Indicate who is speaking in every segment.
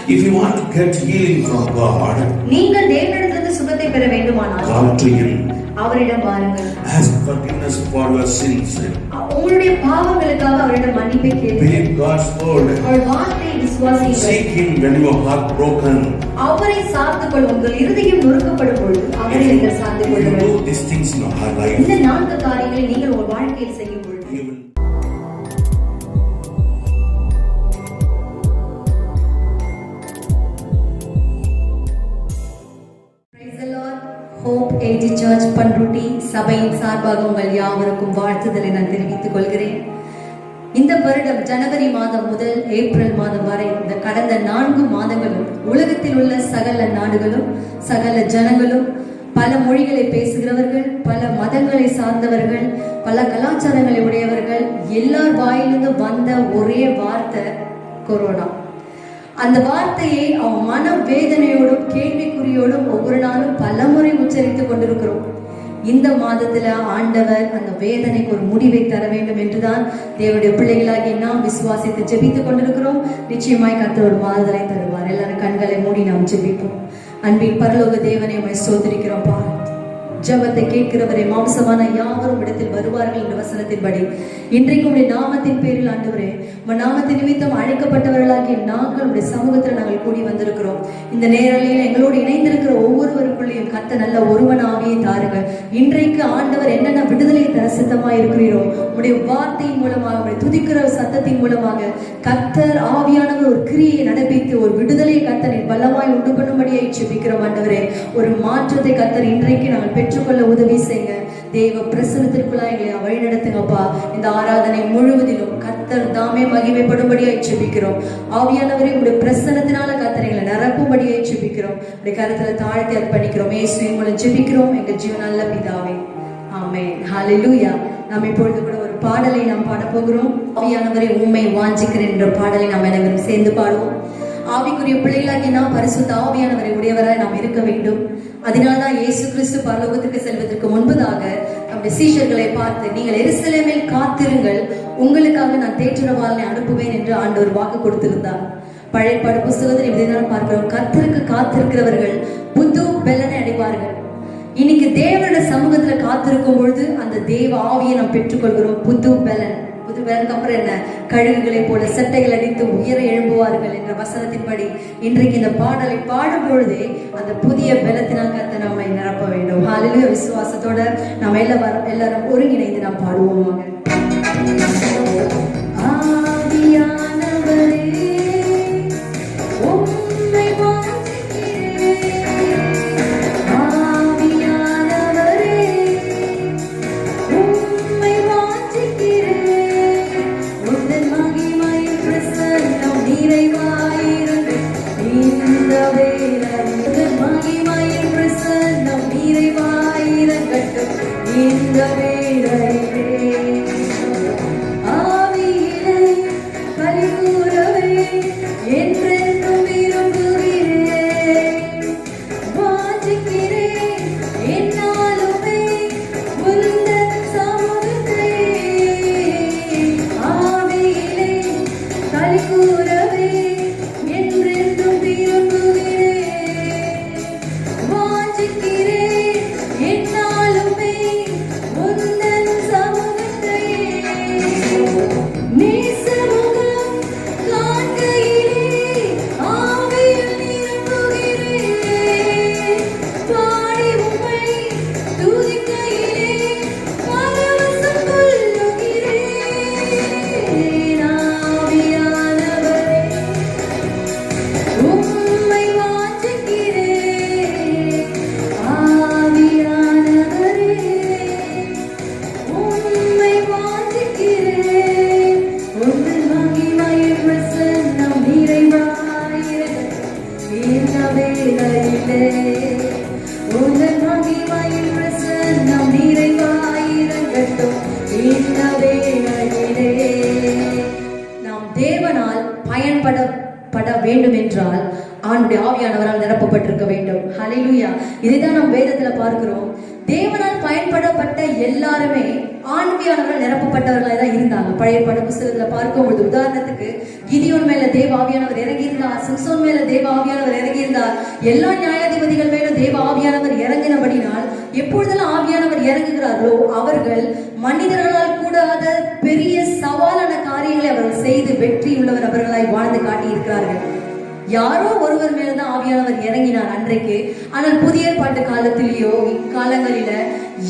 Speaker 1: If you want to get healing from God,
Speaker 2: நீங்கள் தேவனிடத்திலிருந்து சுகத்தை பெற வேண்டுமானால்
Speaker 1: come to Him.
Speaker 2: அவரிடம் வாருங்கள்.
Speaker 1: Ask forgiveness for your sins.
Speaker 2: உங்களுடைய பாவங்களுக்காக அவரிடம் மன்னிப்பை கேளுங்கள்.
Speaker 1: Believe God's word.
Speaker 2: அவர் வார்த்தையை விசுவாசியுங்கள்.
Speaker 1: Seek Him when your heart broken.
Speaker 2: அவரை சார்ந்துக்கொள், உங்கள் இருதயம் நொறுக்கப்படும் பொழுது அவரை நீங்கள் சார்ந்து கொள்ளுங்கள்.
Speaker 1: Do these things in your life.
Speaker 2: இந்த 4 காரியங்களை நீங்கள் உங்கள் வாழ்க்கையில் செய்யும் பொழுது ஹோப் ஏஜி சர்ச் பண்ருட்டி சபையின் சார்பாக உங்கள் யாவருக்கும் வாழ்த்துதலை நான் தெரிவித்துக் கொள்கிறேன். இந்த வருடம் ஜனவரி மாதம் முதல் ஏப்ரல் மாதம் வரை இந்த கடந்த 4 மாதங்களும் உலகத்தில் உள்ள சகல நாடுகளும் சகல ஜனங்களும் பல மொழிகளை பேசுகிறவர்கள், பல மதங்களை சார்ந்தவர்கள், பல கலாச்சாரங்களை உடையவர்கள் எல்லார் வாயிலிருந்து வந்த ஒரே வார்த்தை கொரோனா. அந்த வார்த்தையை அவன் மன வேதனையோடும் கேள்விக்குறியோடும் ஒவ்வொரு நாளும் பலமுறை உச்சரித்துக் கொண்டிருக்கிறோம். இந்த மாதத்துல ஆண்டவர் அந்த வேதனைக்கு ஒரு முடிவை தர வேண்டும் என்றுதான் தேவனுடைய பிள்ளைகளாகி நாம் விசுவாசித்து ஜெபித்துக் கொண்டிருக்கிறோம். நிச்சயமாய் கர்த்தர் ஒரு மாறுதலை தருவார். எல்லாரும் கண்களை மூடி நாம் ஜெபிப்போம். அன்பின் பரலோக தேவனை உம்மை ஸ்தோத்திரிக்கிறோம். ஜெபத்தை கேட்கிறவரை மாம்சமான யாவரும் இடத்தில் வருவார்கள் என்ற வசனத்தின்படி இன்றைக்கு உடைய நாமத்தின் பேரில் ஆண்டவரே, உம் நாமத்தின் நிமித்தம் அழைக்கப்பட்டவர்களாகிய நாங்கள் உடைய சமூகத்தில் நாங்கள் கூடி வந்திருக்கிறோம். இந்த நேரலையில் எங்களோடு இணைந்திருக்கிற ஒவ்வொருவருக்குள்ளேயும் கர்த்த நல்ல ஒருவனாகியே தாருங்கள். இன்றைக்கு ஆண்டவர் என்னென்ன விடுதலை தர சித்தமாக இருக்கிறீரோ உடைய வார்த்தையின் மூலமாக, உடைய துதிக்கிற சத்தத்தின் மூலமாக கர்த்தர் ஆவியானவர் ஒரு கிரியை நடப்பித்து ஒரு விடுதலையை கர்த்தர் பலமாய் உண்டு பண்ணும்படியை ஜெபிக்கிறோம். ஆண்டவரே, ஒரு மாற்றத்தை கர்த்தர் இன்றைக்கு நாங்கள் பெற்றுக்கொள்ள உதவி செய்யுங்க. தேவ பிரசன்னத்திற்குள்ளாக எங்களை வழிநடத்துங்கப்பா. இந்த ஆராதனை முழுவதிலும் கர்த்தர் தாமே மகிமைப்படும்படியாய் ஜெபிக்கிறோம். ஆவியானவரே, உங்களுடைய பிரசன்னத்தினால கர்த்தர் எங்களை நிரப்பும்படியாய் ஜெபிக்கிறோம். உடைய கருத்துல தாழ்த்தி அர்ப்பணிக்கிறோம். இயேசுவின் மூலம் ஜெபிக்கிறோம் எங்கள் ஜீவனல்ல பிதாவே, ஆமென். ஹல்லேலூயா. நாம் இப்பொழுது கூட ஒரு பாடலை நாம் பாட போகிறோம். ஆவியானவரே உம்மை வாஞ்சிக்கிறேன் என்ற பாடலை நாம் அனைவரும் சேர்ந்து பாடுவோம். ஆவிக்குரிய பிள்ளைகளாகி நாம் பரிசுத்த ஆவியானவரை உடையவராய் நாம் இருக்க வேண்டும். அதனால்தான் இயேசு கிறிஸ்து பரலோகத்துக்கு செல்வதற்கு முன்பதாக நம்முடைய சீஷர்களை பார்த்து, நீங்கள் எருசலேமில் காத்திருங்கள், உங்களுக்காக நான் தேற்றரவாளனை அனுப்புவேன் என்று ஆண்டவர் வாக்கு கொடுத்திருந்தார். பழைய ஏற்பாடு புஸ்தகத்தில் இப்படிதான் பார்க்கிறோம். கர்த்தருக்கு காத்திருக்கிறவர்கள் புது பெலனை அடைவார்கள். இன்னைக்கு தேவனுடைய சமூகத்துல காத்திருக்கும் பொழுது அந்த தேவ ஆவியை நாம் பெற்றுக்கொள்கிறோம். புது பெலன். புது பெலனுக்கு அப்புறம் என்ன? கழுகுகளை போல செட்டைகள் அடித்து உயர எழும்புவார்கள் என்ற வசனத்தின்படி இன்றைக்கு இந்த பாடலை பாடும் பொழுதே அந்த புதிய பலத்தினால் கர்த்தர் நம்மை நிரப்ப வேண்டும். ஹல்லேலூயா. விசுவாசத்தோட நாம் எல்லாரும் ஒருங்கிணைந்து நாம் பாடுவோம். நாம் தேவனால் பயன்பட வேண்டும் என்றால் என்றால் ஆண்டுடைய ஆவியானவரால் நிரப்பப்பட்டிருக்க வேண்டும். ஹல்லேலூயா. இதைதான் நாம் வேதத்துல பார்க்கிறோம். தேவனால் பயன்படப்பட்ட எல்லாருமே ஆவியானவரால் நிரப்பப்பட்டவர்களாக தான் இருந்தாங்க. பழைய பட புஸ்தகத்துல பார்க்கும்போது உதாரணத்துக்கு கிதியோன் மேல தேவ ஆவியானவர் இறங்கி இருந்தார், சிம்சோன் மேல தேவ ஆவியானவர் இறங்கி இருந்தார். எல்லா நியாயாதிபதிகள் மேல தேவ ஆவியானவர் இறங்கினபடினால் எப்பொழுதெல்லாம் ஆவியானவர் இறங்குகிறார்களோ அவர்கள் மனிதர்களால் கூடாத பெரிய சவாலான காரியங்களை அவர்கள் செய்து வெற்றி உள்ளவர் அவர்களாய் வாழ்ந்து காட்டியிருக்கிறார்கள். யாரோ ஒருவர் மேலதான் ஆவியானவர் இறங்கினார் அன்றைக்கு. ஆனால் புதிய ஏற்பாட்டு காலத்திலேயோ இக்காலங்களில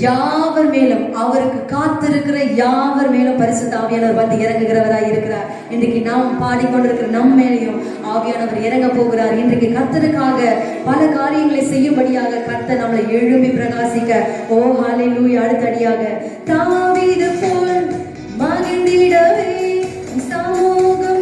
Speaker 2: யாவர் மேலும் அவருக்கு காத்திருக்கிற யாவர் மேலும் பரிசுத்த ஆவியானவர் வந்து இறங்குகிறவராய் இருக்கிறார். இன்றைக்கு நாம் பாடிக்கொண்டிருக்கிற நம் மேலையும் ஆவியானவர் இறங்க போகிறார். இன்றைக்கு கர்த்தருக்காக பல காரியங்களை செய்யும்படியாக கர்த்தர் நம்மளை எழும்பி பிரகாசிக்க ஓ ஹல்லேலூயா. அடுத்தடியாக தாவீது போல் மகிழ்ந்திடவே சமூகம்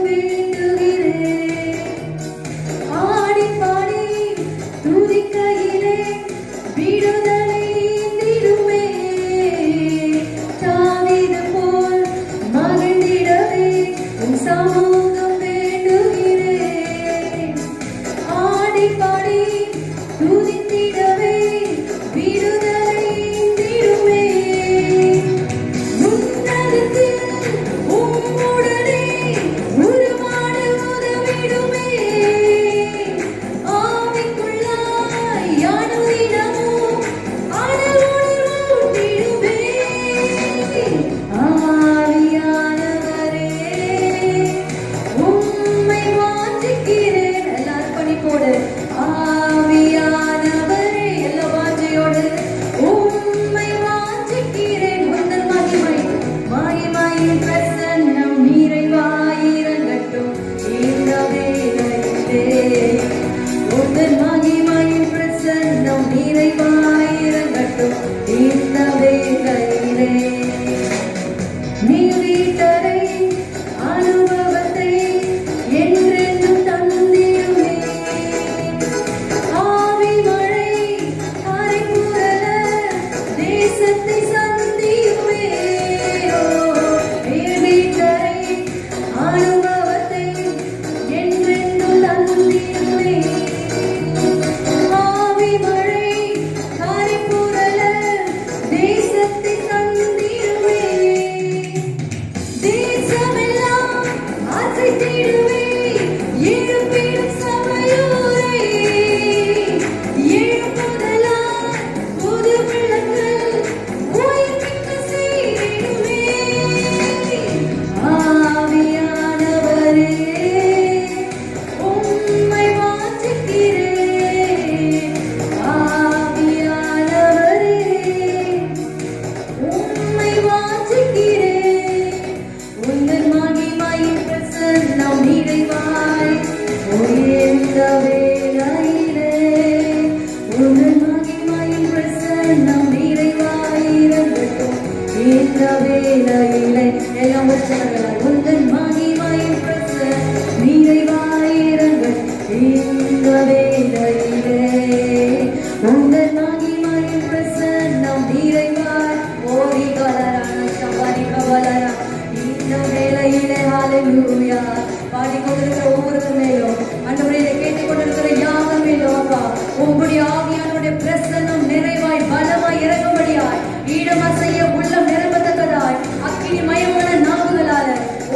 Speaker 2: பாடிக்கொண்டிருக்கிற ஒவ்வொருவர் மேலும் ஆண்டவரே கேட்டுக்கொண்டிருக்கிற யாவர் மேலும் அப்பா உங்களுடைய ஆவியானுடைய பிரசன்னம் நிறைவாய் பலமாய் இறங்கும்படியாய் ஈடம் அசைய உள்ளம் நிரம்பத்தக்கதாய் அக்கினி மயமான நாவுகளால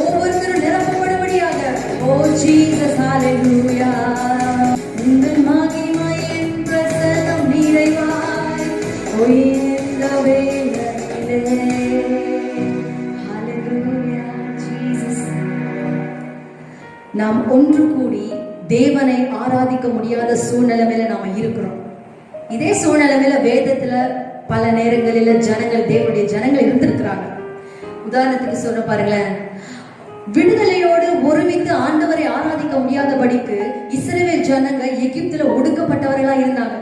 Speaker 2: ஒவ்வொருத்தரும் நிரப்பப்படும்படியாக ஓ ஜீசஸ் ஹல்லேலூயா. உங்கள் மகிமையின் பிரசன்னம் நிறைவாய் இந்த வேளையிலே நாம் ஒன்று கூடி தேவனை ஆராதிக்க முடியாத சூழ்நிலையில நாம இருக்கிறோம். இதே சூழ்நிலையில வேதத்துல பல நேரங்களில தேவனுடைய ஜனங்கள் இருந்திருக்கிறாங்க. உதாரணத்துக்கு சொல்ற பாருங்களேன், விடுதலையோடு ஒருமித்து ஆண்டவரை ஆராதிக்க முடியாதபடிக்கு இஸ்ரவேல் ஜனங்க எகிப்துல ஒடுக்கப்பட்டவர்களா இருந்தாங்க.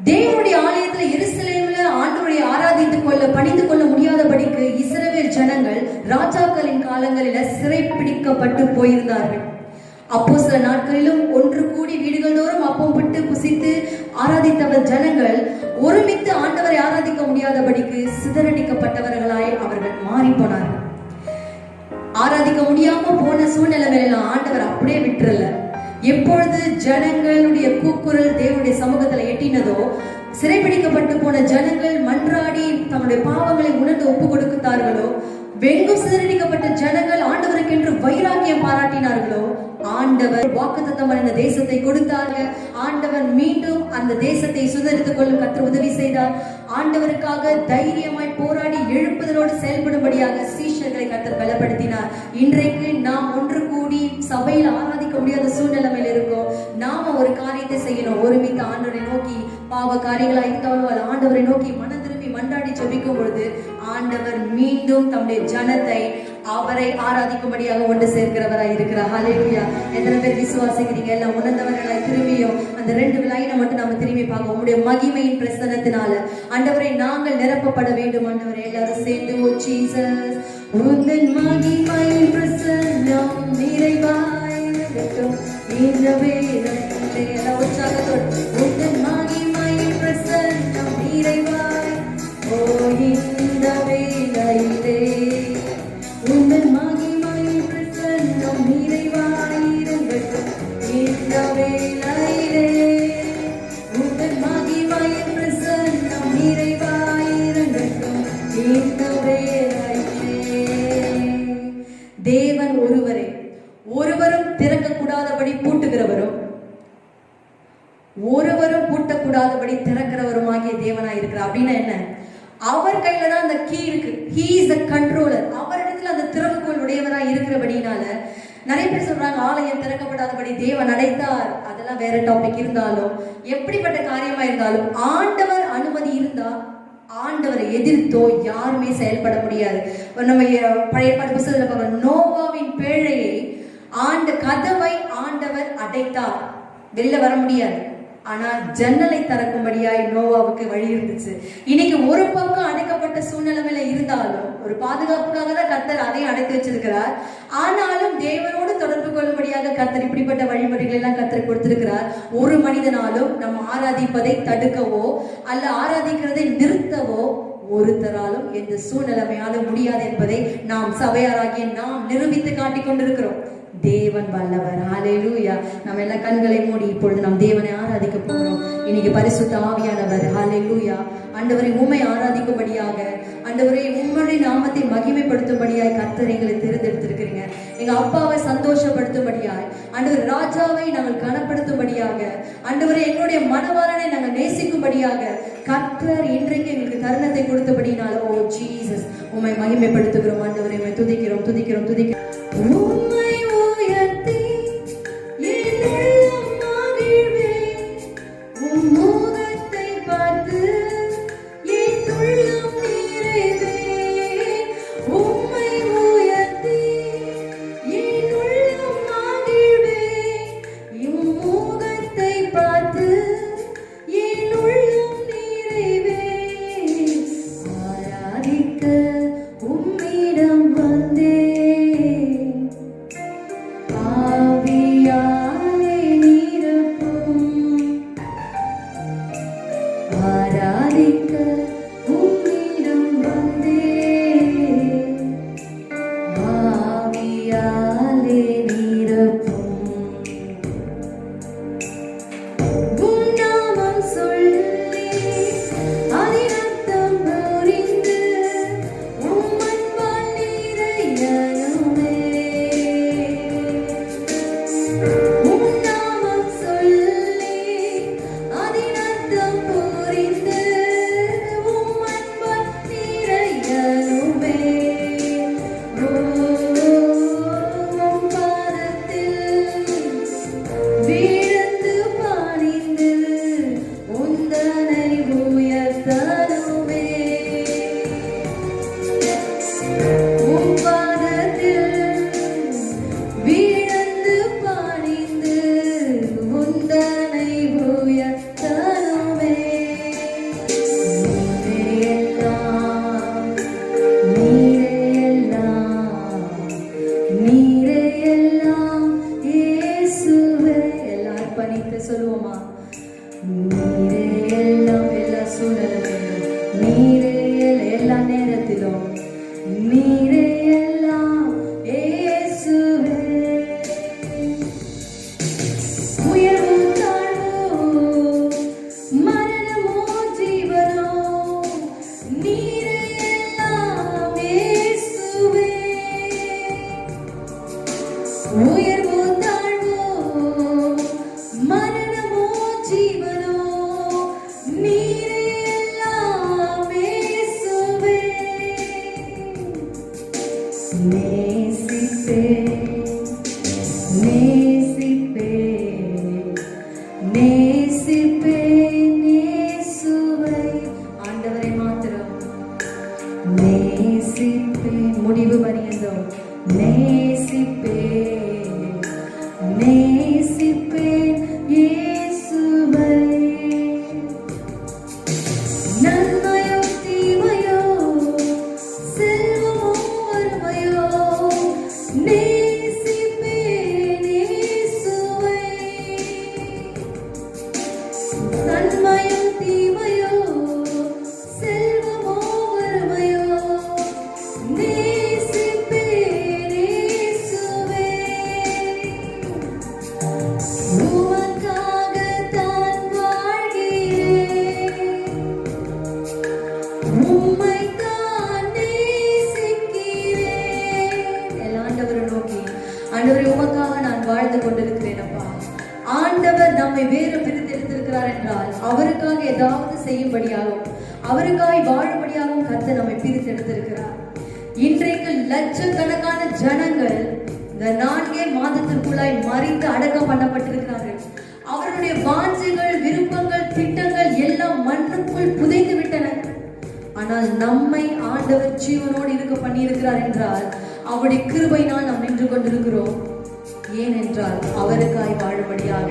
Speaker 2: தேவனுடைய ஆலயத்துல எருசலேம்ல ஆண்டவரை ஆராதித்துக் கொள்ள பணிந்து கொள்ள முடியாதபடிக்கு இஸ்ரவேல் ஜனங்கள் ராஜாக்களின் காலங்களில சிறைப்பிடிக்கப்பட்டு போயிருந்தார்கள். அப்போ சில நாட்களிலும் ஒன்று கூடி வீடுகள் தோறும் அப்பம் விட்டு புசித்து ஆராதித்தவர் ஜனங்கள் ஒருமித்து ஆண்டவரை ஆராதிக்க முடியாதபடிக்கு சிதறடிக்கப்பட்டவர்களாய் அவர்கள் மாறி போனார்கள். ஆராதிக்க முடியாம போன சூழ்நிலையில ஆண்டவர் அப்படியே விட்டுறல. எப்பொழுது ஜனங்களுடைய கூக்குரல் தேவனுடைய சமூகத்துல எட்டினதோ, சிறைபிடிக்கப்பட்டு போன ஜனங்கள் மன்றாடி தங்களுடைய பாவங்களை உணர்ந்து ஒப்பு கொடுத்தார்களோ, வெங்கும் சிதறடிக்கப்பட்ட ஜனங்கள் ஆண்டவருக்கென்று வைராக்கியம் பாராட்டினார்களோ, ஆண்டவர் வாக்குத்தத்தம் பண்ணின தேசத்தை கொடுத்தார்கள். ஆண்டவர் மீண்டும் அந்த தேசத்தை சுதரித்துக் கொள்ளும் கர்த்தர் உதவி செய்தார். ஆண்டவருக்காக தைரியமாய் போராடி எழுப்புதலோடு செயல்படும்படியாக சீஷர்களை கர்த்தர் பலப்படுத்தினார். இன்றைக்கு நாம் ஒன்று கூடி சபையில் ஆராதிக்க முடியாத சூழ்நிலைமையில் இருக்கோம். நாம ஒரு காரியத்தை செய்யணும். ஒருமித்த ஆண்டவரை நோக்கி, பாவ காரியங்களா இருந்தாலும் ஆண்டவரை நோக்கி மனம் திரும்பி மன்றாடி ஜெபிக்கும் பொழுது ஆண்டவர் மீண்டும் தம்முடைய ஜனத்தை அவரை ஆராதிக்கும்படியாக ஒன்று சேர்க்கிறவராய் இருக்கிறார். ஹல்லேலூயா. எத்தனை பேர் விசுவாசிக்கிறீங்க? எல்லாம் உணர்ந்தவர்களாய் திரும்பியும் அந்த 2 லைனை மட்டும் நாம திரும்பி பார்ப்போம். உங்களுடைய மகிமையின் பிரசன்னத்தினால ஆண்டவரை நாங்கள் நிரப்பப்பட வேண்டும். ஆண்டவரை எல்லாரும் சேர்ந்து, ஓ ஜீசஸ், உந்தன் மகிமையின் பிரசன்னம் நிறைவாய் இருக்கட்டும் இந்த வேளையிலே. எல்லா உற்சாகத்தோடு, உந்தன் மகிமையின் பிரசன்னம் நிறைவாய், ஓ இந்த வேளையிலே உந்தன் மகிமையின் பிரசன்னம் நிறைவாயிருக்கட்டும் இந்த வேளையிலே. உந்தன் மகிமையின் பிரசன்னம் நிறைவாயிருக்கட்டும் இந்த வேளையிலே. தேவன் ஒருவரே, ஒருவரும் திறக்கக்கூடாதபடி பூட்டுகிறவரும் ஒருவரும் பூட்டக்கூடாதபடி திறக்கிறவருமாகிய தேவனாய் இருக்கிறார். அப்படின்னா என்ன? அவர் கையில தான் அந்த கீ இருக்கு. He is the controller. அவரிடத்துல அந்த திறவுகோல் உடையவராய் இருக்கிறபடினால நிறைய பேர் சொல்றாங்க ஆலயம் திறக்கப்படாதபடி தேவன் அடைத்தார். அதெல்லாம் வேற டாபிக். இருந்தாலும் எப்படிப்பட்ட காரியமா இருந்தாலும் ஆண்டவர் அனுமதி இருந்தா ஆண்டவரை எதிர்த்தோ யாருமே செயல்பட முடியாது. நம்ம பழைய ஏற்பாடு புத்தகத்துல பார்க்கிறோம், நோவாவின் பேழையை கதவை ஆண்டவர் அடைத்தார். வெளியில வர முடியாது. ஆனா ஜன்னலை திறக்கும்படியாய் நோவாவுக்கு வழி இருந்துச்சு. இன்னைக்கு ஒரு பக்கம் அடைக்கப்பட்ட சூழ்நிலையில இருந்தாலும் ஒரு பாதுகாப்புக்காக தான் கர்த்தர் அதையும் அடைத்து வச்சிருக்கிறார். ஆனாலும் தேவனோடு தொடர்பு கொள்ளும்படியாக கர்த்தர் இப்படிப்பட்ட வழிமுறைகள் எல்லாம் கர்த்தர் கொடுத்திருக்கிறார். ஒரு மனிதனாலும் நம்ம ஆராதிப்பதை தடுக்கவோ அல்ல ஆராதிக்கிறதை நிறுத்தவோ ஒருத்தராலும் எந்த சூழ்நிலைமையாலும் முடியாது என்பதை நாம் சபையாராகிய நாம் நிரூபித்து காட்டிக் கொண்டிருக்கிறோம். தேவன் வல்லவர். ஹல்லேலூயா. நம்ம எல்லாம் கண்களை மூடி இப்பொழுது நாம் தேவனை ஆராதிக்க போகிறோம். இன்னைக்கு பரிசுத்த ஆவியானவர், ஹல்லேலூயா, ஆண்டவரை உம்மை ஆராதிக்கும்படியாக, ஆண்டவரை உம்முடைய நாமத்தை மகிமைப்படுத்தும்படியாய் கர்த்தர் எங்களை தேர்ந்தெடுத்திருக்கிறீங்க. எங்க அப்பாவை சந்தோஷப்படுத்தும்படியாய், ஆண்டவர் ராஜாவை நாங்கள் கனப்படுத்தும்படியாக, ஆண்டவரை எங்களுடைய மனவாளனை நாங்கள் நேசிக்கும்படியாக கர்த்தர் இன்றைக்கு எங்களுக்கு தருணத்தை கொடுத்தபடினால, ஓ ஜீசஸ், உம்மை மகிமைப்படுத்துகிறோம். ஆண்டவரை உம்மை துதிக்கிறோம், துதிக்கிறோம், துதிக்கிறோம். உம்மை உயர்த்தி என் உள்ளம் மகிழ்வே, உம் முகத்தை பார்த்து என் உள்ளம் நிறைவே. உம்மை உயர்த்தி என் உள்ளம் மகிழ்வே, உம் முகத்தை பார்த்து என் உள்ளம் நிறைவே. ஆராதிக்க உம்மிடம் வந்தே, ஆவியாலே நிரப்பும். ஆராதிக்க உம்மிடம் வந்தே, ஆவியாலே நிரப்பும். உம் நாமம் சொல்லி அதின் அர்த்தம் புரிந்து உம் அன்பால் நிறையணுமே. உம் நாமம் சொல்லி அதின் அர்த்தம் புரிந்து உம் அன்பால் நிறையணுமே. உம் பாதத்தில் வீழ்ந்து பணிந்து உந்தனை உயர்த்தணுமே. உம் பாதத்தில் வீழ்ந்து பணிந்து உந்தனை உயர்த்தணுமே. நீரே எல்லாம், நீரே எல்லாம், நீரே எல்லாம் இயேசுவே. எல்லாம் அர்ப்பணித்து சொல்லுவோமா? நீரே எல்லாம், எல்லா சூழலிலும் நீரே, எல்லா நேரத்திலும் நீரே எல்லாம் இயேசுவே. ஆண்டவர் நம்மை வேறு பிரித்தெடுத்திருக்கிறார் என்றால் அவருக்காக ஏதாவது செய்யும்படியாகவும் அவருக்காய் வாழும்படியாகவும் கர்த்தர் நம்மை பிரித்தெடுத்திருக்கிறார். இன்றைக்கு லட்சக்கணக்கான ஜனங்கள் இந்த 4 மாதத்திற்குள்ளாய் மறித்து அடக்கம் பண்ணப்பட்டிருக்கிறார்கள். அவர்களுடைய வாஞ்சைகள், விருப்பங்கள், திட்டங்கள் எல்லாம் மண்ணுக்குள் புதைந்து விட்டன. ஆனால் நம்மை ஆண்டவர் ஜீவனோடு இருக்க பண்ணியிருக்கிறார் என்றால் அவருடைய கிருபையினால் நாம் நின்று கொண்டிருக்கிறோம். ஏனென்றால் அவருக்காய் வாழும்படியாக.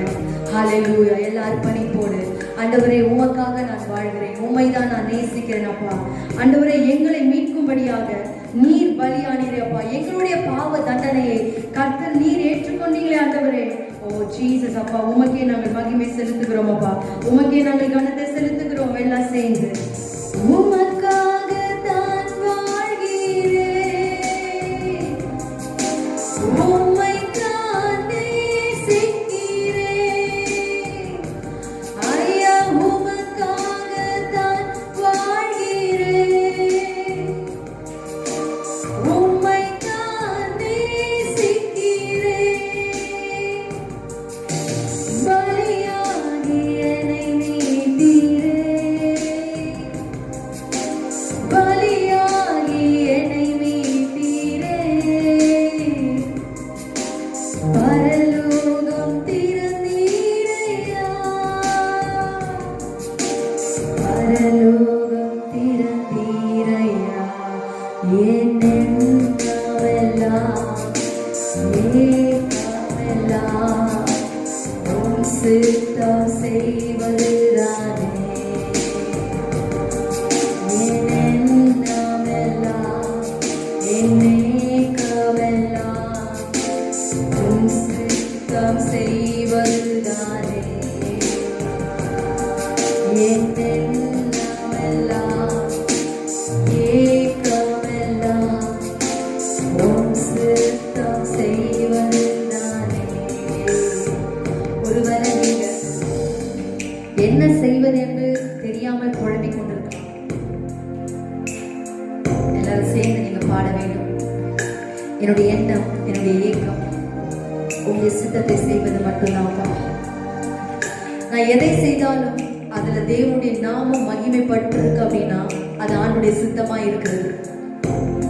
Speaker 2: ஹல்லேலூயா. எல்லா அர்ப்பணிப்போடு ஆண்டவரே உமக்காக நான் வாழ்கிறேன், உம்மைதான் நான் நேசிக்கிறேன் அப்பா. ஆண்டவரே எங்களை மீட்கும்படியாக நீர் பலியானீரே அப்பா. எங்களுடைய பாவ தண்டனையை கர்த்தர் நீர் ஏற்றுக்கொண்டீங்களே ஆண்டவரே. ஓ ஜீசஸ் அப்பா, உமக்கே நாங்கள் மகிமை செலுத்துகிறோம் அப்பா. உமக்கே நாங்கள் கனத்தை செலுத்துகிறோம். எல்லாம் சேர்ந்து உமக்காக தான் வாழ்கிறேன், உம்மை தான் நேசிக்கிறேன் ஐயா. உமக்காக தான் வாழ்கிறேன், உம்மை தான் நேசிக்கிறேன். பலியாகி என்னை மீட்டீரே, பலியாகி என்னை மீட்டீரே. பரலோகம் திறந்தீரையா, பரலோகம் திறந்தீரையா. என்னென்னவெல்லாம் ஏக்கமெல்லாம் உம் சித்தம் செய்வதுதானே. என்னென்னவெல்லாம் என்னேக்கமெல்லாம் உம் சித்தம் செய்வதுதானே. என்னென்னவெல்லாம் ஏக்கமெல்லாம் உம் சித்தம் செய்வதுதானே. ஒருவேளை நீங்க என்ன செய்வது என்று தெரியாமல் குழம்பிக் கொண்டிருக்கலாம். எல்லாரும் சேர்ந்து நீங்க பாட வேண்டும். என்னுடைய எண்ணம், என்னுடைய ஏக்கம் உங்களுடைய சித்தத்தை செய்வது மட்டும்தான். நான் எதை செய்தாலும் அதுல தேவனுடைய நாமம் மகிமைப்பட்டு இருக்கு அப்படின்னா அது ஆண்டுடைய சித்தமா இருக்கிறது.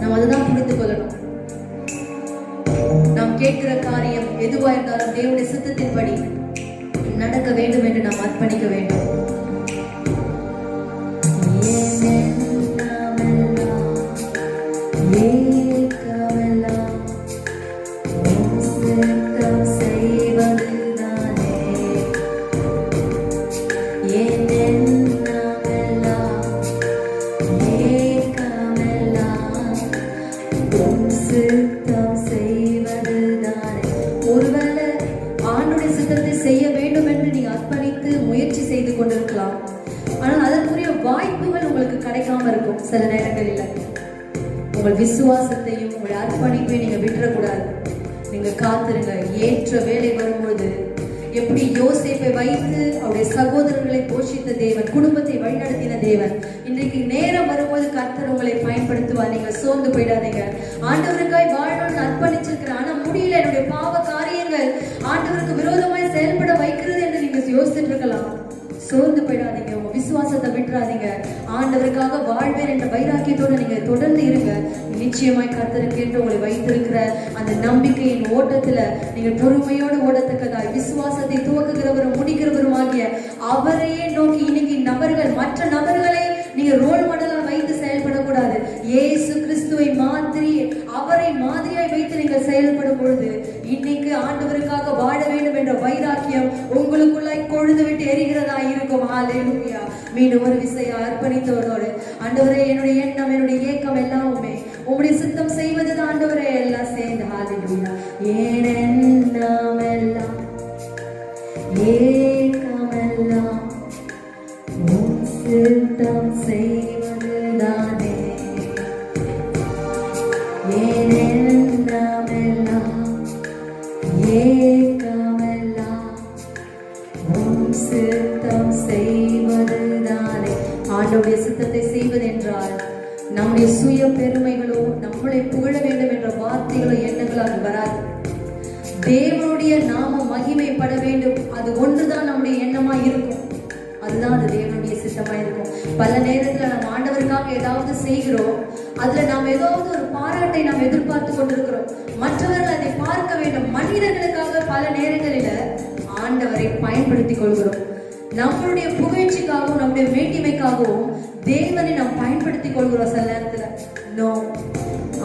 Speaker 2: நாம் அதுதான் புரிந்து கொள்ளணும். நாம் கேட்கிற காரியம் எதுவா இருந்தாலும் தேவனுடைய சித்தத்தின்படி நடக்க வேண்டும் என்று நாம் அர்ப்பணிக்க வேண்டும். ஏக்கமெல்லாம் உம் சித்தம் செய்வதுதானே. என்னென்னவெல்லாம் ஏக்கமெல்லாம் உம் சித்தம் செய்வதுதானே. ஒருவேளை ஆண்டுடைய சித்தத்தை செய்ய வேண்டும் என்று நீங்க அர்ப்பணித்து முயற்சி செய்து கொண்டிருக்கலாம். ஆனால் அதற்குரிய வாய்ப்புகள் உங்களுக்கு கிடைக்காம இருக்கும். சில நேரங்களில் உங்கள் விசுவாசத்தையும் உங்களுடைய அர்ப்பணிப்பையும் நீங்க விட்டுறக்கூடாது. நீங்க காத்திருங்க. ஏற்ற வேலை வரும்போது எப்படி யோசேப்பை வைத்து அவருடைய சகோதரர்களை போஷித்த தேவன், குடும்பத்தை வழிநடத்தின தேவன், இன்றைக்கு நேரம் வரும்போது கர்த்தர் உங்களை பயன்படுத்துவார். நீங்க சோர்ந்து போயிடாதீங்க. ஆண்டவருக்காய் வாழணும்னு அர்ப்பணிச்சிருக்கிறேன், ஆனா முடியல, என்னுடைய பாவ காரியங்கள் ஆண்டவருக்கு விரோதமாய் செயல்பட வைக்கிறது என்று நீங்க யோசிச்சுட்டு இருக்கலாம். சோர்ந்து போயிடாதீங்க. உங்க விசுவாசத்தை விட்டுறாதீங்க. ஆண்டவருக்காக வாழ்வேன் என்ற வைராக்கியத்தோடு நீங்க தொடர்ந்து இருங்க. நிச்சயமாய் கர்த்தருக்கு என்று உங்களை வைத்திருக்கிற அந்த நம்பிக்கையின் ஓட்டத்துல நீங்க பொறுமையோடு ஓடத்தக்கதாய் விசுவாசத்தை துவக்குகிறவரும் முடிக்கிறவரும் ஆகிய அவரையே நோக்கி இன்னைக்கு நபர்கள், மற்ற நபர்களை நீங்க ரோல் மாடலா வைத்து செயல்படக்கூடாது. இயேசு கிறிஸ்துவை அவரை மாதிரியாய் வைத்து நீங்கள் செயல்படும் பொழுது இன்னைக்கு ஆண்டவருக்காக வாழ வேண்டும் என்ற வைராக்கியம் உங்களுக்குள்ளாய் கொழுந்து விட்டு எரிகிறதா இருக்கும். ஹல்லேலூயா. மீண்டும் ஒரு விசையா அர்ப்பணித்தவரோடு ஆண்டவரே, என்னுடைய எண்ணம், என்னுடைய ஏக்கம் எல்லாமே உங்களுடைய சித்தம் செய்வதுதான் ஆண்டவரே. எல்லாம் சேர்ந்து ஹல்லேலூயா. ஏனென்னமெல்லாம் ஏக்கமெல்லாம் உம் சித்தம் செய்வதுதானே. ஏனென்னமெல்லாம் ஏக்கமெல்லாம் உம் சித்தம் செய்வதுதானே. ஆண்டவருடைய சித்தத்தை செய்வது என்றால் நம்முடைய சுய பெருமைகளோ, நம்மளை புகழ வேண்டும் என்ற வார்த்தைகளோ, எண்ணங்களோ அது வராது. தேவனுடைய நாமம் மகிமைப்பட வேண்டும். அது ஒன்றுதான் நம்முடைய எண்ணமா இருக்கும். அதுதான் அது தேவனுடைய சித்தமா இருக்கும். பல நேரத்துல நம்ம ஆண்டவருக்காக ஏதாவது செய்கிறோம், அதுல நாம் ஏதாவது ஒரு பாராட்டை நாம் எதிர்பார்த்து கொண்டிருக்கிறோம். மற்றவர்கள் அதை பார்க்க வேண்டும். மனிதர்களுக்காக பல நேரங்களில ஆண்டவரை பயன்படுத்திக் கொள்கிறோம். நம்மளுடைய புகழ்ச்சிக்காகவும் நம்முடைய மேட்டிமைக்காகவும் தேவனை நாம் பயன்படுத்திக் கொள்கிறோம். சில நேரத்துல நோ,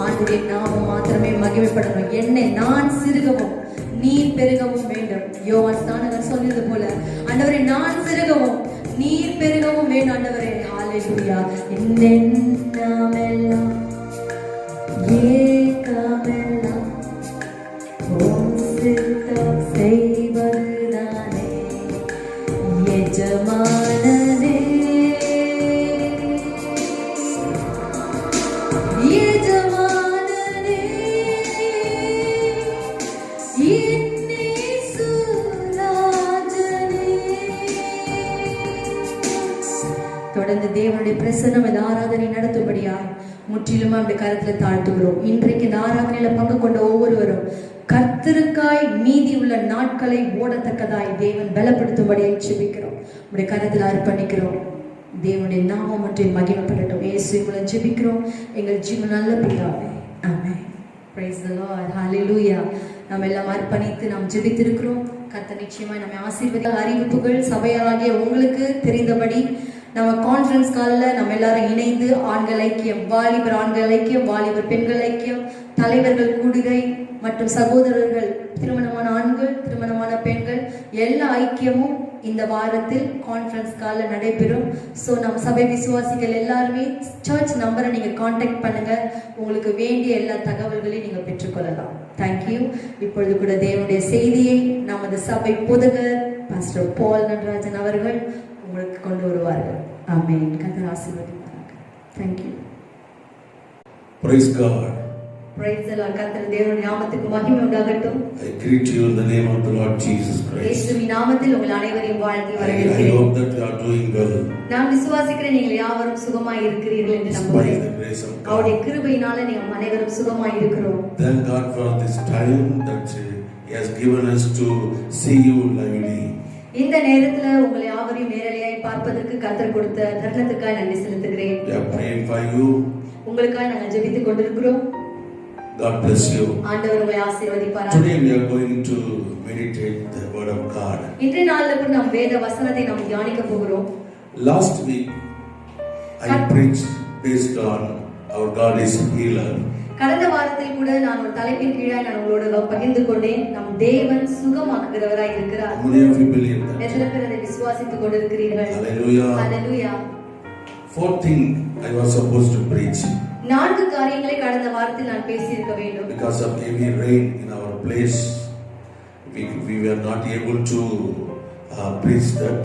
Speaker 2: ஆண்டுடைய நாமம் மாத்திரமே மகிமைப்படணும். என்னை நான் சிறுகவும் நீர் பெருகவும் வேண்டும். யோவான் ஸ்நானகர் சொன்னது போல, ஆண்டவரே நான் சிறுகவும் நீர் பெருகவும் வேண்டும். ஆண்டவரே ஹalleluya. என்னென்னமெல்லாம் ஏகமெல்லாம் உம் சித்தம் செய்வதுதானே எஜமானனே. எஜமானனே இன்னேசு ராஜனே. தொடர்ந்து தேவனுடைய பிரசன்னம் இந்த ஆராதனை நடத்தும்படியாய் முற்றிலும் அப்படி கருத்துல தாழ்த்துகிறோம். இன்றைக்கு இந்த ஆராதனையில பங்கு கொண்ட ஒவ்வொருவரும் கர்த்தருக்காய் மீதி உள்ள நாட்களை ஓடத்தக்கதாய் தேவன் பலப்படுத்தும்படியை ஜெபிக்கிறோம். உடைய கருத்துல அர்ப்பணிக்கிறோம். தேவனுடைய நாமம் ஒன்றை மகிமைப்படட்டும். இயேசு மூலம் ஜெபிக்கிறோம் எங்கள் ஜீவன் நல்ல பிதாவே. ஆமென். Praise the Lord. Hallelujah. நாம் எல்லாம் அர்ப்பணித்து நாம் ஜெபித்திருக்கிறோம். கர்த்தர் நிச்சயமாய் நம்மை ஆசீர்வதிக்க. அறிவிப்புகள் சபையாகிய உங்களுக்கு தெரிந்தபடி நம்ம கான்ஃபரன்ஸ் காலில் நம்ம எல்லாரும் இணைந்து ஆண்கள் ஐக்கியம், வாலிபர் ஆண்கள் ஐக்கியம், வாலிபர் பெண்கள் ஐக்கியம், தலைவர்கள் கூடுகை மற்றும் சகோதரர்கள், திருமணமான ஆண்கள், திருமணமான பெண்கள் எல்லா ஐக்கியமும் இந்த வாரத்தில் கான்ஃபரன்ஸ் காலில் நடைபெறும். ஸோ நம்ம சபை விசுவாசிகள் எல்லாருமே சர்ச் நம்பரை நீங்கள் காண்டாக்ட் பண்ணுங்க. உங்களுக்கு வேண்டிய எல்லா தகவல்களையும் நீங்கள் பெற்றுக்கொள்ளலாம். தேங்க்யூ. இப்பொழுது கூட தேவனுடைய செய்தியை நமது சபை போதகர் பாஸ்டர் பால் நடராஜன் அவர்கள் உங்களுக்கு கொண்டு வருவார்கள். ஆமென். கர்த்தர் ஆசீர்வதிப்பாராக. Thank you.
Speaker 1: Praise God.
Speaker 2: Praise the Lord. கர்த்தர் தேவனுடைய நாமத்துக்கு மகிமை உண்டாகட்டும்.
Speaker 1: I greet you in the name of the Lord Jesus Christ.
Speaker 2: இயேசுவின் நாமத்தில் உங்கள் அனைவரையும் வாழ்த்தி
Speaker 1: I
Speaker 2: வரவேற்கிறேன்.
Speaker 1: hope that you are doing well.
Speaker 2: நான் விசுவாசிக்கிறேன் நீங்கள் யாவரும் சுகமாய் இருக்கிறீர்கள் என்று
Speaker 1: By
Speaker 2: நம்புகிறேன்.
Speaker 1: the grace of God.
Speaker 2: அவருடைய கிருபையினால நீங்கள் அனைவரும் சுகமாய் இருக்கிறோம்.
Speaker 1: Thank God for this time that He has given us to see you lively.
Speaker 2: இந்த நேரத்துல உங்களை யாவரையும் நேரலையாய் பார்ப்பதற்கு கர்த்தர் கொடுத்த தருணத்துக்காக நன்றி செலுத்துகிறேன்.
Speaker 1: We are praying for you.
Speaker 2: உங்களுக்காக நாங்கள் ஜெபித்துக் கொண்டிருக்கிறோம்.
Speaker 1: God bless you.
Speaker 2: ஆண்டவர் உங்களை ஆசீர்வதிப்பாராக.
Speaker 1: Today we are going to meditate the word of God.
Speaker 2: இன்றைய நாள்ல கூட நாம் வேத வசனத்தை நாம் தியானிக்க போகிறோம்.
Speaker 1: Last week I preached based on our God is healer.
Speaker 2: கடந்த வாரத்தில் கூட நான் ஒரு தலைப்பின் கீழாக நான் உங்களோட பகிர்ந்து கொண்டேன். நம் தேவன் சுகமாக்குகிறவராய் இருக்கிறார்.
Speaker 1: How many of you believe that?
Speaker 2: எத்தனை பேர் அதை விசுவாசித்துக் கொண்டிருக்கிறீர்கள்?
Speaker 1: Hallelujah.
Speaker 2: Hallelujah.
Speaker 1: Fourth thing I was supposed to preach.
Speaker 2: 4 காரியங்களை கடந்த வாரத்தில் நான் பேசி இருக்க வேண்டும்.
Speaker 1: Because of heavy rain in our place, we were not able to preach that.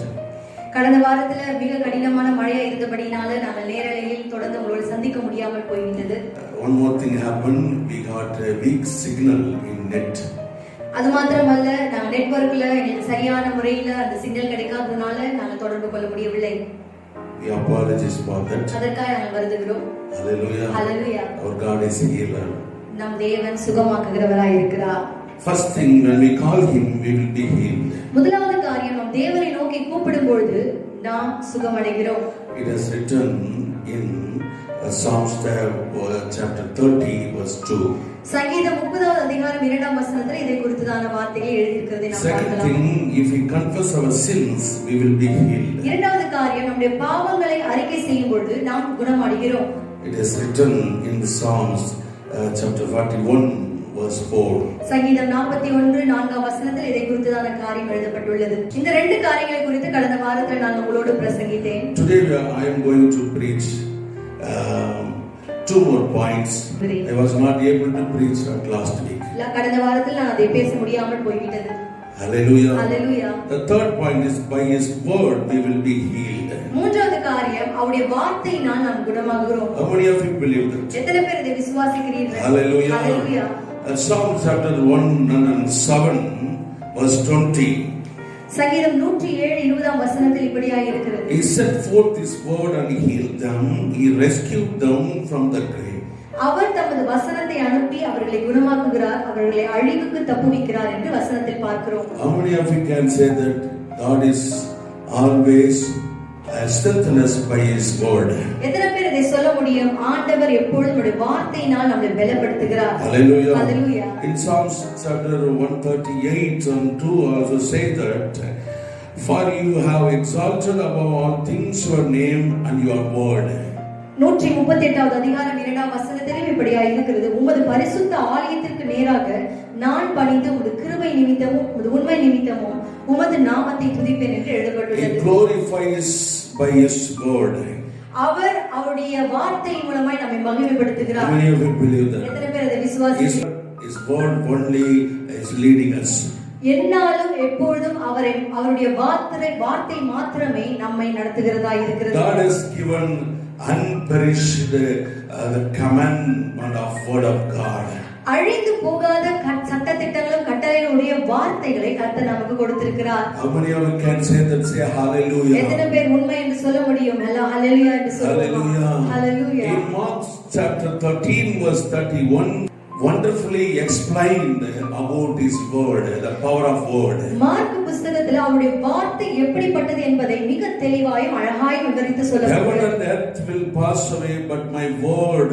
Speaker 2: கடந்த வாரத்துல மிக கடினமான மழையா இருந்தபடினால நாங்கள் நேரலையில் தொடர்ந்து உங்களோடு சந்திக்க முடியாமல் போய்விட்டது.
Speaker 1: One more thing happened, we got a weak signal in net.
Speaker 2: அது மாத்திரமல்ல, நாங்க நெட்வொர்க்ல எங்களுக்கு சரியான முறையில அந்த சிக்னல் கிடைக்காததுனால நாங்க தொடர்பு கொள்ள முடியவில்லை.
Speaker 1: We apologize for that.
Speaker 2: அதற்காக நாங்கள் வருந்துகிறோம்.
Speaker 1: Hallelujah.
Speaker 2: Hallelujah.
Speaker 1: Our God is healer.
Speaker 2: நம் தேவன் சுகமாக்குகிறவராய் இருக்கிறார்.
Speaker 1: First thing, when we call Him, we will be healed.
Speaker 2: முதலாவது காரியம், நாம் தேவனை நோக்கி கூப்பிடும் பொழுது நாம் சுகமடைகிறோம்.
Speaker 1: It is written in Psalms chapter 30 verse 2.
Speaker 2: சங்கீதம் 30வது அதிகாரம் 2ஆம் வசனத்தில் இதை குறித்ததான வார்த்தைகள் எழுதியிருக்கிறதை நாம்
Speaker 1: Second
Speaker 2: பார்க்கலாம்.
Speaker 1: thing, if we confess our sins, we will be healed.
Speaker 2: இரண்டாவது காரியம், நம்முடைய பாவங்களை அறிக்கை செய்யும் பொழுது நாம் குணமடைகிறோம்.
Speaker 1: It is written in the Psalms chapter 41 verse 4.
Speaker 2: சங்கீதம் 41 4ஆம் வசனத்தில் இதை குறித்ததான காரியம் எழுதப்பட்டுள்ளது. இந்த 2 காரியங்களை குறித்து கடந்த வாரத்தில் நான் உங்களோடு பிரசங்கித்தேன்.
Speaker 1: Today I am going to preach 2 more points. I was not able to preach that last week.
Speaker 2: கடந்த வாரத்தில் நான் அதை பேச முடியாமல் போய்விட்டது.
Speaker 1: Hallelujah.
Speaker 2: Hallelujah.
Speaker 1: The third point is by His word we will be healed.
Speaker 2: மூன்றாவது காரியம், அவருடைய வார்த்தையினால் நாம் குணமாகிறோம்.
Speaker 1: How many of you believe that?
Speaker 2: எத்தனை பேர் இதை விசுவாசிக்கிறீர்கள்?
Speaker 1: Hallelujah.
Speaker 2: Hallelujah.
Speaker 1: Psalm chapter 107 verse 20.
Speaker 2: சங்கீதம் 107 20ஆம் வசனத்தில் இப்படியாக இருக்கிறது.
Speaker 1: He set forth His word and healed them. He rescued them from the grave.
Speaker 2: அவர் தமது வசனத்தை அனுப்பி அவர்களை குணமாக்குகிறார், அவர்களை அழிவுக்கு தப்புவிக்கிறார் என்று வசனத்தில் பார்க்கிறோம்.
Speaker 1: How many of you can say that God is always strengthen us by His word?
Speaker 2: எத்தனை பேர் இதை சொல்ல முடியும்? ஆண்டவர் எப்பொழுதும் அவருடைய வார்த்தையினால் நம்மை பலப்படுத்துகிறார்.
Speaker 1: Hallelujah.
Speaker 2: Hallelujah.
Speaker 1: In Psalms chapter 138 and 2 also say that, for you have exalted above all things your name and your word.
Speaker 2: 138வது அதிகாரம் 2ஆம் வசனத்திலும் இப்படியாக இருக்கிறது. உமது பரிசுத்த ஆலயத்திற்கு நேராக நான் பணிந்து உமது கிருபை நிமித்தமும் உமது உண்மை நிமித்தமும் உமது நாமத்தை துதிப்பேன் என்று எழுதப்பட்டுள்ளது.
Speaker 1: He glorifies by His word.
Speaker 2: அவர் அவருடைய வார்த்தை மூலமாய் நம்மை மகிமைப்படுத்துகிறார்.
Speaker 1: How many of you believe that?
Speaker 2: எத்தனை பேர் அதை விசுவாசிக்கிறீர்கள்?
Speaker 1: His word only is leading us.
Speaker 2: என்னாலும் எப்பொழுதும் அவருடைய வார்த்தை மாத்திரமே நம்மை நடத்துகிறதா இருக்கிறது.
Speaker 1: God has given unperished the commandment of word of God.
Speaker 2: அழிந்து போகாத சட்ட திட்டங்களும் கட்டளைகளுடைய வார்த்தைகளை கர்த்தர் நமக்கு கொடுத்திருக்கிறார்.
Speaker 1: How many of you can say that? Say hallelujah.
Speaker 2: எத்தனை பேர் உண்மை என்று சொல்ல முடியும்? ஹalleluya என்று சொல்லுவோம். ஹalleluya.
Speaker 1: In Mark chapter 13 verse 31 wonderfully explained about His word, the power of word. Mark
Speaker 2: புத்தகத்தில் அவருடைய வார்த்தை எப்படிப்பட்டது என்பதை மிக தெளிவாயும் அழகாயும் விவரித்து சொல்லப்படுகிறது.
Speaker 1: Heaven and earth will pass away, but my word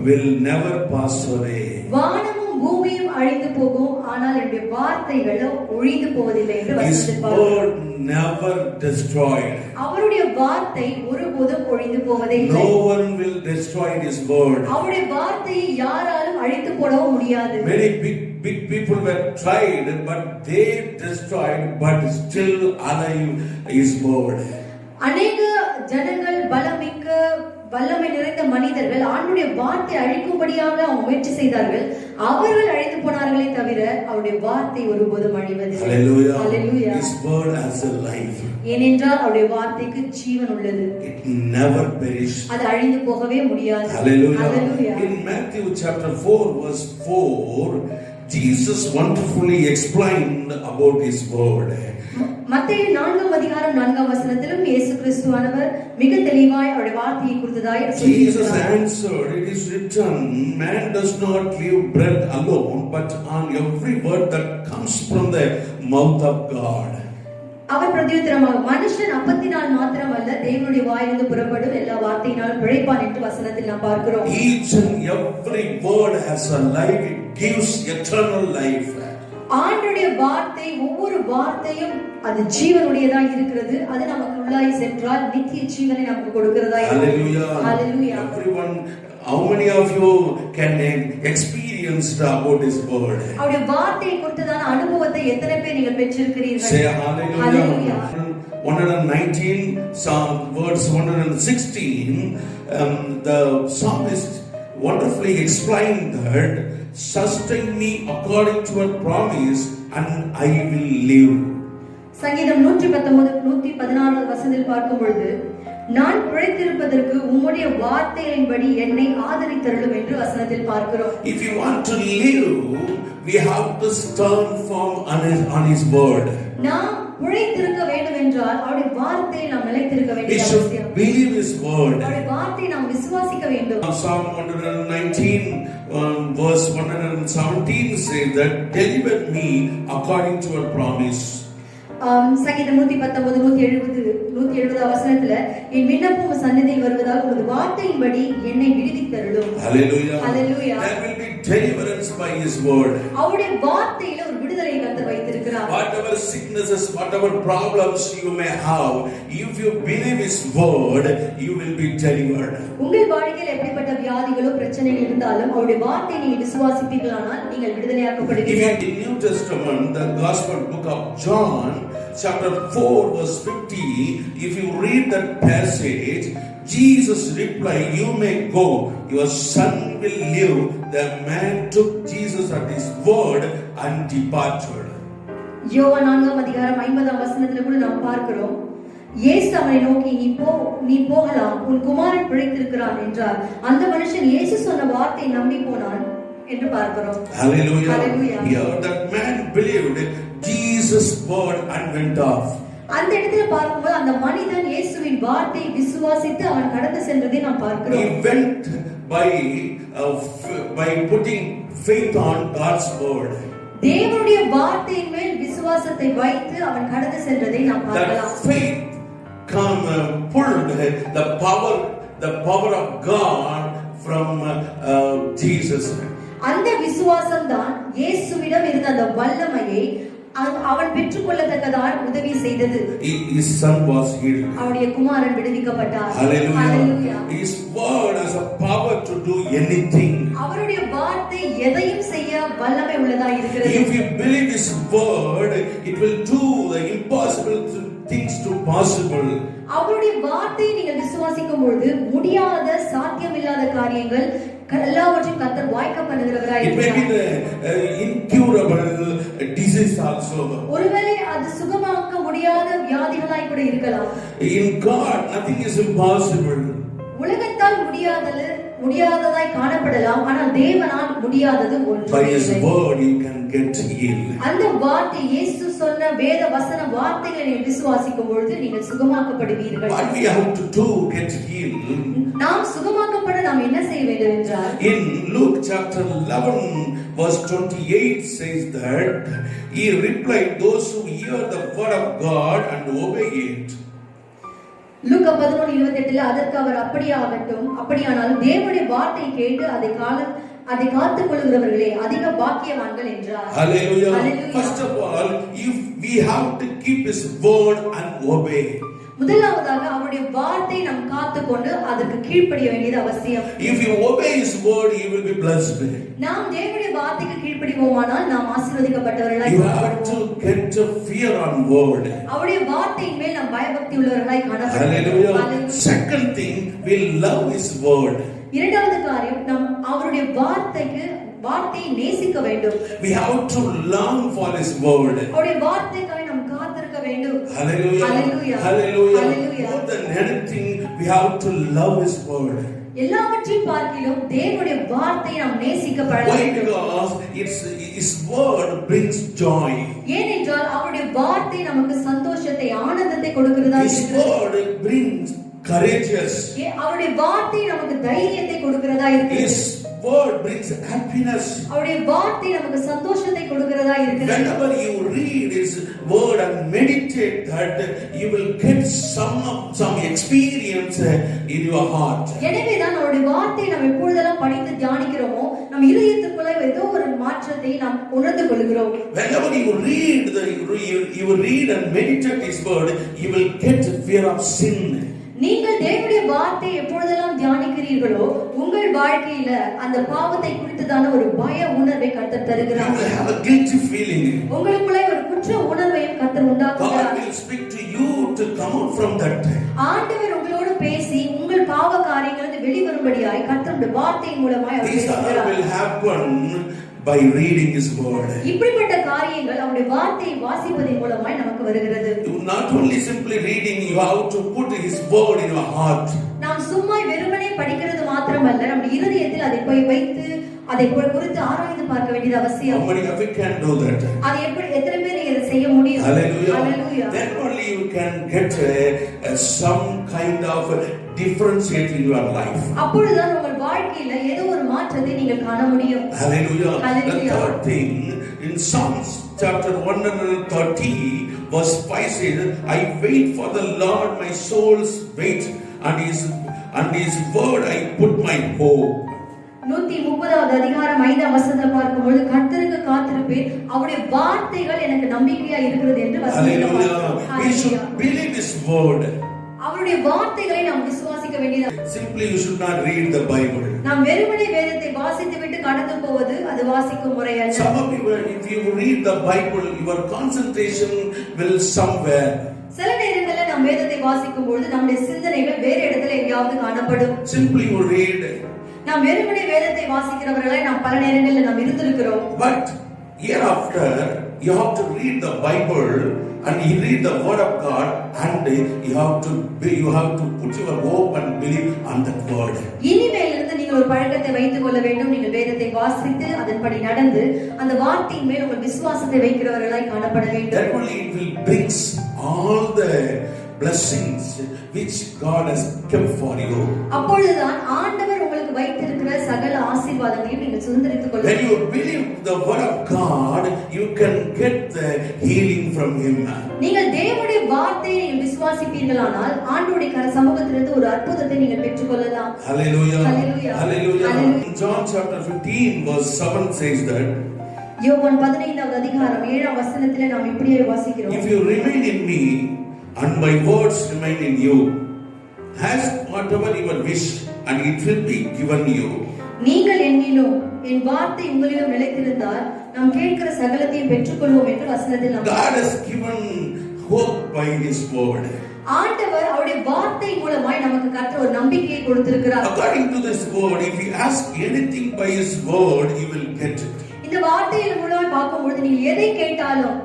Speaker 1: will never pass away.
Speaker 2: வானமும் பூமியும் அழிந்து போகும், ஆனால் என்னுடைய வார்த்தைகளோ ஒழிந்து போவதில்லை என்று வசனத்தில் பார்க்கிறோம்.
Speaker 1: His word never destroyed.
Speaker 2: அவருடைய வார்த்தை ஒருபோதும் ஒழிந்து போவதே இல்லை.
Speaker 1: No one will destroy His word.
Speaker 2: அவருடைய வார்த்தையை யாராலும் அழித்து போடவும் முடியாது.
Speaker 1: Many big people were tried, but they destroyed, but still alive His word.
Speaker 2: அநேக ஜனங்கள் வல்லமை நிறைந்த மனிதர்கள் ஆண்டவருடைய வார்த்தை அழிக்கும்படியாக அவங்க முயற்சி செய்தார்கள். அவர்கள் அழிந்து போனார்களே தவிர அவருடைய வார்த்தை ஒருபோதும் அழிவதில்லை.
Speaker 1: Hallelujah.
Speaker 2: Hallelujah.
Speaker 1: His word has a life.
Speaker 2: ஏனென்றால் அவருடைய வார்த்தைக்கு ஜீவன் உள்ளது.
Speaker 1: It never perish.
Speaker 2: அது அழிந்து போகவே முடியாது.
Speaker 1: Hallelujah.
Speaker 2: Hallelujah.
Speaker 1: In Matthew chapter 4 verse 4, Jesus wonderfully explained about His word.
Speaker 2: மத்தேயு 4ஆம் அதிகாரம் 4ஆம் வசனத்திலும் இயேசு கிறிஸ்துவானவர் மிக தெளிவாய் அவருடைய வார்த்தையை குறித்ததாய் சொல்லியிருக்கிறார்.
Speaker 1: Jesus answered, it is written, man does not live bread alone, but on every word that comes from the mouth of God.
Speaker 2: அவர் பிரதியுத்தரமாக, மனுஷன் அப்பத்தினால் மாத்திரமல்ல தேவனுடைய வாயிலிருந்து புறப்படும் எல்லா வார்த்தையினாலும் பிழைப்பான் என்று வசனத்தில் நாம் பார்க்கிறோம்.
Speaker 1: Each and every word has a life. It gives eternal life.
Speaker 2: ஆண்டவருடைய வார்த்தை, ஒவ்வொரு வார்த்தையும் அது ஜீவனுடையதாய் இருக்கிறது. அது நமக்கு உள்ளாய் சென்றால் நித்திய ஜீவனை நமக்கு கொடுக்கிறதா இருக்கிறது.
Speaker 1: Hallelujah.
Speaker 2: Hallelujah.
Speaker 1: Everyone, how many of you can experience about His word?
Speaker 2: அவருடைய வார்த்தையை குறித்ததான அனுபவத்தை எத்தனை பேர் நீங்கள் பெற்றிருக்கிறீர்கள்?
Speaker 1: Say hallelujah.
Speaker 2: Hallelujah.
Speaker 1: 119 Psalm verse 116, the psalmist wonderfully explained that, sustain me according to your promise and I will live.
Speaker 2: சங்கீதம் 116 வசனத்தில் பார்க்கும் பொழுது, நான் பிழைத்திருப்பதற்கு உம்முடைய வார்த்தைகளின்படி என்னை ஆதரித்தருளும் என்று வசனத்தில் பார்க்கிறோம்.
Speaker 1: If you want to live, we have to stand firm on His word.
Speaker 2: நாம் பிழைத்திருக்க வேண்டும் என்றால் அவருடைய வார்த்தையை நாம் நிலைத்திருக்க
Speaker 1: We
Speaker 2: வேண்டியது
Speaker 1: should
Speaker 2: அவசியம்.
Speaker 1: believe His word.
Speaker 2: அவருடைய வார்த்தையை நாம் விசுவாசிக்க வேண்டும்.
Speaker 1: Psalm 119 verse 117 says that, deliver me according to your promise.
Speaker 2: சங்கீதம் 119 170 வசனத்துல, என் விண்ணப்பம் சந்நிதியில் வருவதாக உமது வார்த்தையின்படி என்னை விடுவித்தருளும்.
Speaker 1: Hallelujah.
Speaker 2: Hallelujah.
Speaker 1: There will be deliverance by His word.
Speaker 2: அவருடைய வார்த்தையில ஒரு விடுதலை கர்த்தர் வைத்திருக்கிறார்.
Speaker 1: Whatever sicknesses, whatever problems you may have, if you believe His word, you will be delivered.
Speaker 2: உங்கள் வாழ்க்கையில் எப்படிப்பட்ட வியாதிகளோ பிரச்சனைகள் இருந்தாலும் அவருடைய வார்த்தையை நீங்கள் விசுவாசிப்பீர்களானால் நீங்கள் விடுதலையாக்கப்படுவீர்கள்.
Speaker 1: In New Testament, the Gospel book of John, chapter 4 verse 50, if you read that passage, Jesus replied, you may go, your son will live. The man took Jesus at His word and departed.
Speaker 2: யோவான் 4ஆம் அதிகாரம் 50ஆம் வசனத்துல கூட நாம் பார்க்கிறோம், இயேசு அவனை நோக்கி, நீ போகலாம், உன் குமாரன் பிழைத்திருக்கிறான் என்றார். அந்த மனுஷன் இயேசு சொன்ன வார்த்தையை நம்பி போனான் என்று பார்க்கிறோம்.
Speaker 1: Hallelujah.
Speaker 2: Hallelujah.
Speaker 1: Here that man believed Jesus' word and went off.
Speaker 2: அந்த இடத்துல பார்க்கும்போது அந்த மனிதன் இயேசுவின் வார்த்தையை விசுவாசித்து அவன் கடந்து சென்றதை நாம் பார்க்கிறோம்.
Speaker 1: He went by putting faith on God's word.
Speaker 2: தேவனுடைய வார்த்தையின் மேல் விசுவாசத்தை வைத்து அவன் கடந்து சென்றதை நாம் பார்க்கலாம்.
Speaker 1: That faith pulled the power of God from Jesus.
Speaker 2: அந்த விசுவாசம் தான் இயேசுவிடம் இருந்த அந்த வல்லமையை அவன் பெற்றுக்கொள்ளத்தக்கதான் உதவி செய்தது.
Speaker 1: His son was healed.
Speaker 2: அவருடைய குமாரன் விடுவிக்கப்பட்டார்.
Speaker 1: Hallelujah. His word has a power to do anything.
Speaker 2: அவருடைய வார்த்தை எதையும் செய்ய வல்லமை உள்ளதாய் இருக்கிறது.
Speaker 1: If you believe his word, it will do the impossible things to possible.
Speaker 2: அவருடைய வார்த்தையை நீங்கள் விசுவாசிக்கும் பொழுது முடியாத சாத்தியமில்லாத காரியங்கள் எல்லாவற்றையும் கர்த்தர் வாய்க்க பண்ணுகிறவராய் இருக்கிறார்.
Speaker 1: It may be the incurable disease also.
Speaker 2: ஒருவேளை அது சுகமாக்க முடியாத வியாதிகளாய் கூட இருக்கலாம்.
Speaker 1: In God nothing is impossible.
Speaker 2: உலகத்தால் முடியாததாய் காணப்படலாம், ஆனால் தேவனால் முடியாதது ஒன்றுமே
Speaker 1: By his
Speaker 2: இல்லை.
Speaker 1: word you can get healed.
Speaker 2: அந்த வார்த்தை இயேசு சொன்ன வேத வசன வார்த்தைகளை நீங்கள் விசுவாசிக்கும் பொழுது நீங்கள் சுகமாக்கப்படுவீர்கள்.
Speaker 1: What we have to do get healed?
Speaker 2: நாம் சுகமாக்கப்பட நாம் என்ன செய்ய வேண்டும் என்றால்,
Speaker 1: in Luke chapter 11 verse 28 says that he replied, those who hear the word of God and obey it.
Speaker 2: லூக்கா 11:28 அதற்கு அவர் அப்படியானால் தேவனுடைய வார்த்தை கேட்டு அதை காத்துக் கொள்கிறவர்களே அதிக பாக்கியவான்கள் என்றார்.
Speaker 1: Hallelujah. First of all, if we have to keep his word and obey.
Speaker 2: முதலாவதாக அவருடைய வார்த்தை நாம் காத்துக்கொண்டு அதற்கு கீழ்ப்படிய வேண்டியது அவசியம்.
Speaker 1: If you obey his word, you will be blessed.
Speaker 2: நாம் தேவனுடைய வார்த்தைக்கு கீழ்ப்படிவோமானால் நாம் ஆசீர்வதிக்கப்பட்டவர்களாய்
Speaker 1: you have to get a fear on word.
Speaker 2: அவருடைய வார்த்தையின் மேல் நாம் பயபக்தி உள்ளவர்களாய் காணப்படுவோம்.
Speaker 1: Hallelujah. Second thing, we love his word.
Speaker 2: இரண்டாவது காரியம், நாம் அவருடைய வார்த்தையை நேசிக்க வேண்டும்.
Speaker 1: We have to long for his word.
Speaker 2: அவருடைய வார்த்தைக்காய் நாம் காத்திருக்க வேண்டும்.
Speaker 1: Hallelujah.
Speaker 2: Hallelujah.
Speaker 1: Hallelujah. More than anything, we have to love his word.
Speaker 2: எல்லாவற்றையும் பார்க்கிலும் தேவனுடைய வார்த்தையை நாம் நேசிக்க பழக வேண்டும்.
Speaker 1: Because his word brings joy.
Speaker 2: ஏனென்றால் அவருடைய வார்த்தை நமக்கு சந்தோஷத்தை, ஆனந்தத்தை கொடுக்கிறதா இருக்கிறது.
Speaker 1: His word brings courageous.
Speaker 2: அவருடைய வார்த்தை நமக்கு தைரியத்தை கொடுக்கிறதா இருக்கிறது.
Speaker 1: His word brings happiness.
Speaker 2: அவருடைய வார்த்தை நமக்கு சந்தோஷத்தை கொடுக்கிறதா இருக்கிறது.
Speaker 1: Whenever you read his word and meditate that, you will get some experience in your heart.
Speaker 2: எனவே தான் அவருடைய வார்த்தை நாம் எப்பொழுதெல்லாம் படித்து தியானிக்கிறோமோ நம் இதயத்துக்குள்ள ஏதோ ஒரு மாற்றத்தை நாம் உணர்ந்து கொள்கிறோம்.
Speaker 1: Whenever you read and meditate his word, you will get fear of sin.
Speaker 2: நீங்கள் தேவனுடைய வார்த்தையை எப்பொழுதெல்லாம் தியானிக்கிறீர்களோ உங்கள் வாழ்க்கையில அந்த பாவத்தை குறித்ததான ஒரு பய உணர்வை கர்த்தர் தருகிறார்.
Speaker 1: You will have a guilty feeling.
Speaker 2: உங்களுக்குள்ள ஒரு குற்ற உணர்வையும் கர்த்தர் உண்டாக்குகிறார்.
Speaker 1: God will speak to you to come out from that.
Speaker 2: ஆண்டவர் உங்களோடு பேசி உங்கள் பாவ காரியங்களிலிருந்து வெளிவரும்படியாய் கர்த்தருடைய வார்த்தையின் மூலமாய் அவர் பேசுகிறார்.
Speaker 1: This will happen by reading his word.
Speaker 2: இப்படிப்பட்ட காரியங்கள் அவருடைய வார்த்தையை வாசிப்பதன் மூலமாய் நமக்கு வருகிறது.
Speaker 1: You not only simply reading, you have to put his word in your heart.
Speaker 2: நாம் சும்மா வெறுமனே படிக்கிறது மாத்திரமல்ல, நம்முடைய இதயத்தில் அதை போய் வைத்து அதை குறித்து ஆராய்ந்து பார்க்க வேண்டியது அவசியம்.
Speaker 1: How many of you can do that?
Speaker 2: அது எத்தனை பேர் இதை செய்ய முடியும்?
Speaker 1: Hallelujah.
Speaker 2: Hallelujah.
Speaker 1: Then only you can get some kind of differentiate in your life.
Speaker 2: அப்பொழுதுதான் உங்கள் வாழ்க்கையில ஏதோ ஒரு மாற்றத்தை நீங்கள் காண முடியும்.
Speaker 1: Hallelujah.
Speaker 2: Hallelujah.
Speaker 1: The third thing in Psalms chapter 130 verse 5 says, I wait for the Lord, my soul's wait, and his word I put my hope.
Speaker 2: 130வது அதிகாரம் 5ஆம் வசனத்தை பார்க்கும்போது கர்த்தருக்கு காத்திருப்பேன், அவருடைய வார்த்தைகள் எனக்கு நம்பிக்கையா இருக்கிறது என்று வசனம்.
Speaker 1: We should believe his word.
Speaker 2: அவருடைய வார்த்தைகளை நாம் விசுவாசிக்க வேண்டியது.
Speaker 1: Simply you should not read the Bible.
Speaker 2: நாம் வெறுமனே வேதத்தை வாசித்துவிட்டு கடந்து போவது அது வாசிக்கும் முறை அல்ல.
Speaker 1: Some of you, if you read the Bible, your concentration will somewhere.
Speaker 2: சில நேரங்களில் நாம் வேதத்தை வாசிக்கும் பொழுது நம்முடைய சிந்தனைகள் வேறு இடத்துல எங்கேயாவது காணப்படும்.
Speaker 1: Simply you read.
Speaker 2: நாம் வெறுமனே வேதத்தை வாசிக்கிறவர்களாய் நாம் பல நேரங்களில் நாம் இருந்திருக்கிறோம்.
Speaker 1: But hereafter you have to read the Bible and you read the word of God and you have to put your hope and believe on that word.
Speaker 2: இனிமேலிருந்து நீங்க நீங்கள் ஒரு பழக்கத்தை வைத்துக் கொள்ள வேண்டும். நீங்கள் வேதத்தை வாசித்து அதன்படி நடந்து அந்த வார்த்தையின் மேல் உங்கள் விசுவாசத்தை வைக்கிறவர்களாய் காணப்பட வேண்டும்.
Speaker 1: That only it will brings all the blessings which God has kept for you.
Speaker 2: அப்பொழுதுதான் ஆண்டவர் உங்களுக்கு வைத்திருக்கிற சகல ஆசீர்வாதங்களையும் நீங்கள் சுதந்தரித்துக் கொள்ள
Speaker 1: When you believe the word of God, you can get the healing from Him.
Speaker 2: நீங்கள் தேவனுடைய வார்த்தையை நீங்கள் விசுவாசிப்பீர்களானால் ஆண்டவருடைய சமூகத்திலிருந்து ஒரு அற்புதத்தை நீங்கள் பெற்றுக்கொள்ளலாம்.
Speaker 1: Hallelujah.
Speaker 2: Hallelujah.
Speaker 1: Hallelujah.
Speaker 2: Hallelujah.
Speaker 1: John chapter 15 verse 7 says that
Speaker 2: யோவான் 15வது அதிகாரம் 7ஆம் வசனத்திலே நாம் இப்படியே வாசிக்கிறோம்.
Speaker 1: If you remain in me and my words remain in you, ask whatever you wish and it will be given you.
Speaker 2: நீங்கள் என்னிலும் என் வார்த்தை உங்களிலும் நிலைத்திருந்தால் நாம் கேட்கிற சகலத்தையும் பெற்றுக்கொள்வோம் என்று வசனத்தில் நாம்
Speaker 1: God has given hope by His word.
Speaker 2: ஆண்டவர் அவருடைய வார்த்தை மூலமாய் நமக்கு கற்ற ஒரு நம்பிக்கையை கொடுத்திருக்கிறார்.
Speaker 1: According to this word, if you ask anything by His word, you will get it.
Speaker 2: இந்த வார்த்தையின் மூலமாய் பார்க்கும்போது நீங்கள் எதை கேட்டாலும்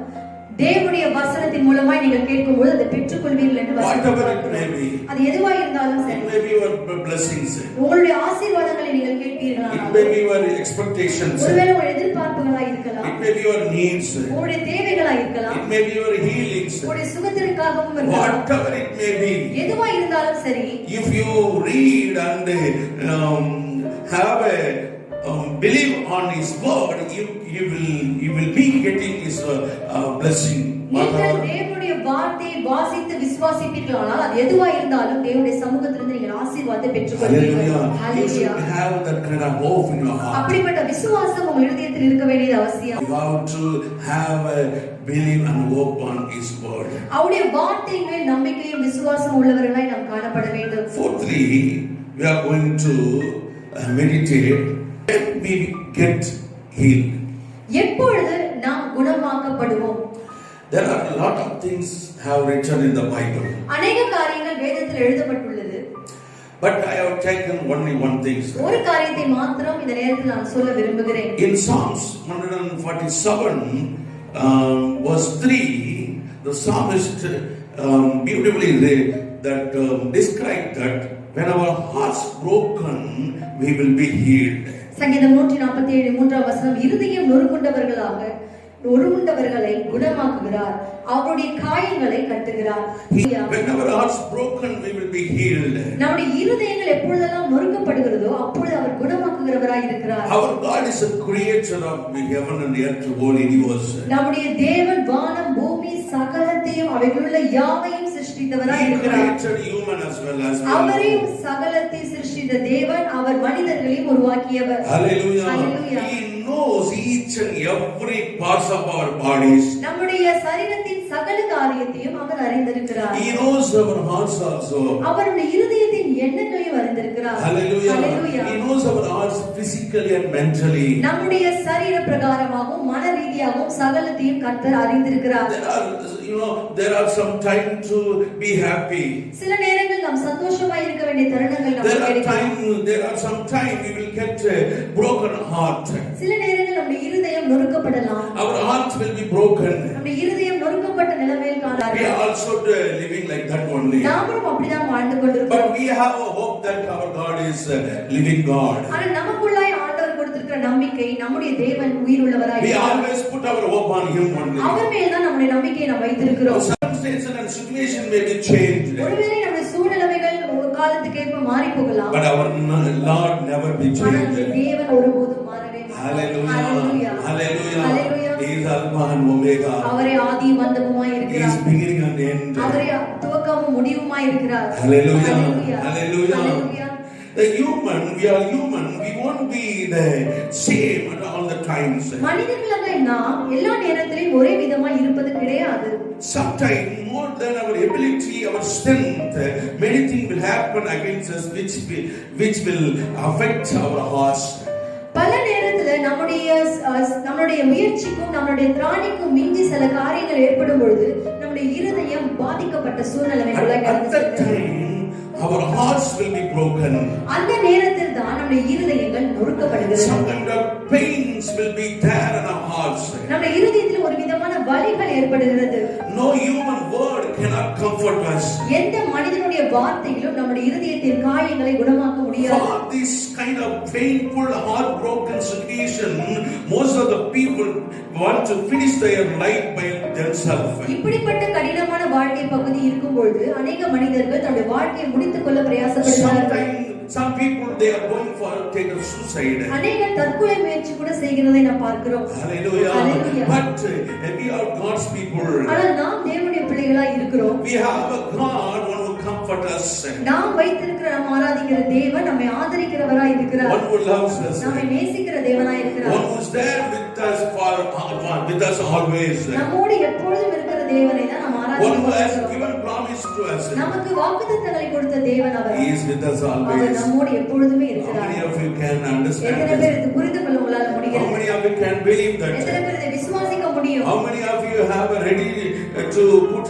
Speaker 2: தேவனுடைய வசனத்தின் மூலமாய் நீங்கள் கேட்கும்போது அதை பெற்றுக்கொள்வீர்கள் என்று
Speaker 1: Whatever it may be,
Speaker 2: அது எதுவா இருந்தாலும் சரி,
Speaker 1: it may be your blessings,
Speaker 2: உங்களுடைய ஆசீர்வாதங்களை நீங்கள் கேட்பீர்களா,
Speaker 1: it may be your expectations,
Speaker 2: ஒருவேளை உங்களுடைய எதிர்பார்ப்புகளா இருக்கலாம்,
Speaker 1: it may be your needs,
Speaker 2: உங்களுடைய தேவைகளா இருக்கலாம்,
Speaker 1: it may be your healings,
Speaker 2: உங்களுடைய சுகத்திற்காகவும் இருக்கலாம்,
Speaker 1: whatever it may be.
Speaker 2: எதுவா இருந்தாலும் சரி,
Speaker 1: If you read and have a believe on His word, you will be getting His blessing.
Speaker 2: நீங்கள் தேவனுடைய வார்த்தையை வாசித்து விசுவாசிப்பீர்களானால் அது எதுவா இருந்தாலும் தேவனுடைய சமூகத்திலிருந்து நீங்கள் ஆசீர்வாதத்தை பெற்றுக்கொள்வீர்கள்.
Speaker 1: You should have that kind of hope in your heart.
Speaker 2: அப்படிப்பட்ட விசுவாசம் உங்கள் இதயத்தில் இருக்க வேண்டியது அவசியம்.
Speaker 1: You have to have a believe and hope on His word.
Speaker 2: அவருடைய வார்த்தையின் மேல் நம்பிக்கையும் விசுவாசம் உள்ளவர்களாய் நாம் காணப்பட வேண்டும்.
Speaker 1: Fourthly, we are going to meditate when we get healed.
Speaker 2: எப்பொழுது நாம் குணமாக்கப்படுவோம்?
Speaker 1: There are a lot of things have written in the Bible.
Speaker 2: அநேக காரியங்கள் வேதத்தில் எழுதப்பட்டுள்ளது.
Speaker 1: But I have taken only one thing.
Speaker 2: ஒரு காரியத்தை மாத்திரம் இந்த நேரத்தில் நான் சொல்ல விரும்புகிறேன்.
Speaker 1: In Psalms 147 verse 3, the psalmist beautifully described that when our hearts broken, we will be healed.
Speaker 2: சங்கீதம் 147 3ஆம் வசனம், இருதயம் நொறுங்குண்டவர்களை குணமாக்குகிறார், அவருடைய காயங்களை கட்டுகிறார்.
Speaker 1: When our hearts broken, we will be healed.
Speaker 2: நம்முடைய இருதயங்கள் எப்பொழுதெல்லாம் நொறுக்கப்படுகிறதோ அப்பொழுது அவர் குணமாக்குகிறவராய் இருக்கிறார்.
Speaker 1: Our God is a creator of heaven and earth, whole universe.
Speaker 2: நம்முடைய தேவன் வானம் பூமி சகலத்தையும் அவைகளுள்ள யாவையும் சிருஷ்டித்தவராய் இருக்கிறார்.
Speaker 1: He created human as well as
Speaker 2: அவரையும் சகலத்தை சிருஷ்டித்த தேவன் அவர் மனிதர்களையும் உருவாக்கியவர்.
Speaker 1: Hallelujah.
Speaker 2: Hallelujah.
Speaker 1: He knows each and every parts of our bodies.
Speaker 2: நம்முடைய சரீரத்தின் சகல காரியத்தையும் அவர் அறிந்திருக்கிறார்.
Speaker 1: He knows our hearts also.
Speaker 2: அவருடைய இருதயத்தின் எண்ணங்களையும் அறிந்திருக்கிறார்.
Speaker 1: Hallelujah.
Speaker 2: Hallelujah.
Speaker 1: He knows our hearts physically and mentally.
Speaker 2: நம்முடைய சரீர பிரகாரமாகவும் மன ரீதியாகவும் சகலத்தையும் கர்த்தர் அறிந்திருக்கிறார்.
Speaker 1: There are some time to be happy.
Speaker 2: சில நேரங்கள் நாம் சந்தோஷமாய் இருக்க வேண்டிய தருணங்கள் நமக்கு கிடைக்கும்.
Speaker 1: There are some time we will get a broken heart.
Speaker 2: சில நேரங்கள் நம்முடைய இருதயம் நொறுக்கப்படலாம்.
Speaker 1: Our heart will be broken.
Speaker 2: நம்முடைய இருதயம் நொறுக்கப்பட்ட நிலைமையில் காணலாம்.
Speaker 1: We are also living like that only.
Speaker 2: நாமும் அப்படிதான் வாழ்ந்து கொண்டிருக்கிறோம்.
Speaker 1: But we have a hope that our God is a living God.
Speaker 2: ஆனால் நமக்குள்ளாய் ஆண்டவர் கொடுத்திருக்கிற நம்பிக்கை நம்முடைய தேவன் உயிருள்ளவராய்
Speaker 1: We
Speaker 2: இருக்கிறார்.
Speaker 1: always put our hope on Him only.
Speaker 2: அவர் மேல் தான் நம்முடைய நம்பிக்கையை நாம் வைத்திருக்கிறோம்.
Speaker 1: Circumstances and situation may be changed.
Speaker 2: ஒருவேளை நம்முடைய சூழ்நிலைகள் ஒரு காலத்துக்கு ஏற்ப மாறி போகலாம்.
Speaker 1: But our Lord never be changed.
Speaker 2: தேவன் ஒருபோதும் மாறவே மாட்டார்.
Speaker 1: Hallelujah. Hallelujah.
Speaker 2: Hallelujah.
Speaker 1: He is Alpha and Omega.
Speaker 2: அவரே ஆதியும் அந்தமுமாய்
Speaker 1: He
Speaker 2: இருக்கிறார்.
Speaker 1: is beginning and end.
Speaker 2: அவரே துவக்கமும் முடிவுமாய் இருக்கிறார்.
Speaker 1: Hallelujah.
Speaker 2: Hallelujah.
Speaker 1: Hallelujah. We are human. We won't be the same at all the times.
Speaker 2: மனிதர்களாக நாம் எல்லா நேரத்திலும் ஒரே விதமாய் இருப்பது கிடையாது.
Speaker 1: Sometimes more than our ability, our strength, many things will happen against us which will affect our hearts.
Speaker 2: பல நேரத்துல நம்முடைய முயற்சிக்கும் நம்முடைய திராணிக்கும் மிஞ்சி சில காரியங்கள் ஏற்படும் பொழுது நம்முடைய இருதயம் பாதிக்கப்பட்ட சூழ்நிலைகளை கடந்து செல்கிறது.
Speaker 1: our hearts will be broken.
Speaker 2: அந்த நேரத்தில் தான் நம்முடைய இருதயங்கள் நொறுக்கப்படுகிறது.
Speaker 1: Some kind of pains will be there in our hearts.
Speaker 2: நம்முடைய இருதயத்தில் ஒரு விதமான வலிகள் ஏற்படுகிறது.
Speaker 1: No human word cannot comfort us.
Speaker 2: எந்த மனிதனுடைய வார்த்தையிலும் நம்முடைய இருதயத்தின் காயங்களை குணமாக்க முடியாது.
Speaker 1: For this kind of painful, heartbroken situation, most of the people want to finish their life by themselves.
Speaker 2: இப்படிப்பட்ட கடினமான வாழ்க்கை பகுதி இருக்கும் பொழுது अनेक மனிதர்கள் தங்களுடைய வாழ்க்கையை முடித்துக் கொள்ள பிரயாசப்படுகிறார்கள்.
Speaker 1: Some people they are going for take a suicide.
Speaker 2: अनेक தற்கொலை முயற்சி கூட செய்கிறதை நாம் பார்க்கிறோம்.
Speaker 1: Hallelujah. But we are God's people.
Speaker 2: ஆனால் நாம் தேவனுடைய பிள்ளைகளாய் இருக்கிறோம்.
Speaker 1: We have a God one who comfort us.
Speaker 2: நாம் வைத்திருக்கிற நாம் ஆராதிக்கிற தேவன் நம்மை ஆதரிக்கிறவராய் இருக்கிறார்.
Speaker 1: One who loves us.
Speaker 2: நம்மை நேசிக்கிற தேவனாய் இருக்கிறார்.
Speaker 1: One who is there with us always.
Speaker 2: நம்மோடு எப்பொழுதும் இருக்கிற தேவனை தான் நாம் ஆராதிக்கிறோம்.
Speaker 1: One who has given promise to us.
Speaker 2: நமக்கு வாக்குத்தத்தங்களை கொடுத்த தேவன் அவர்.
Speaker 1: He is with us always.
Speaker 2: அவர் நம்மோடு எப்பொழுதுமே இருக்கிறார்.
Speaker 1: How many of you can understand
Speaker 2: எத்தனை பேர் இது புரிந்து கொள்ள உங்களால முடிகிறது?
Speaker 1: How many of you can believe that?
Speaker 2: எத்தனை பேர் இதை விசுவாசிக்க முடியும்?
Speaker 1: How many of you have ready to put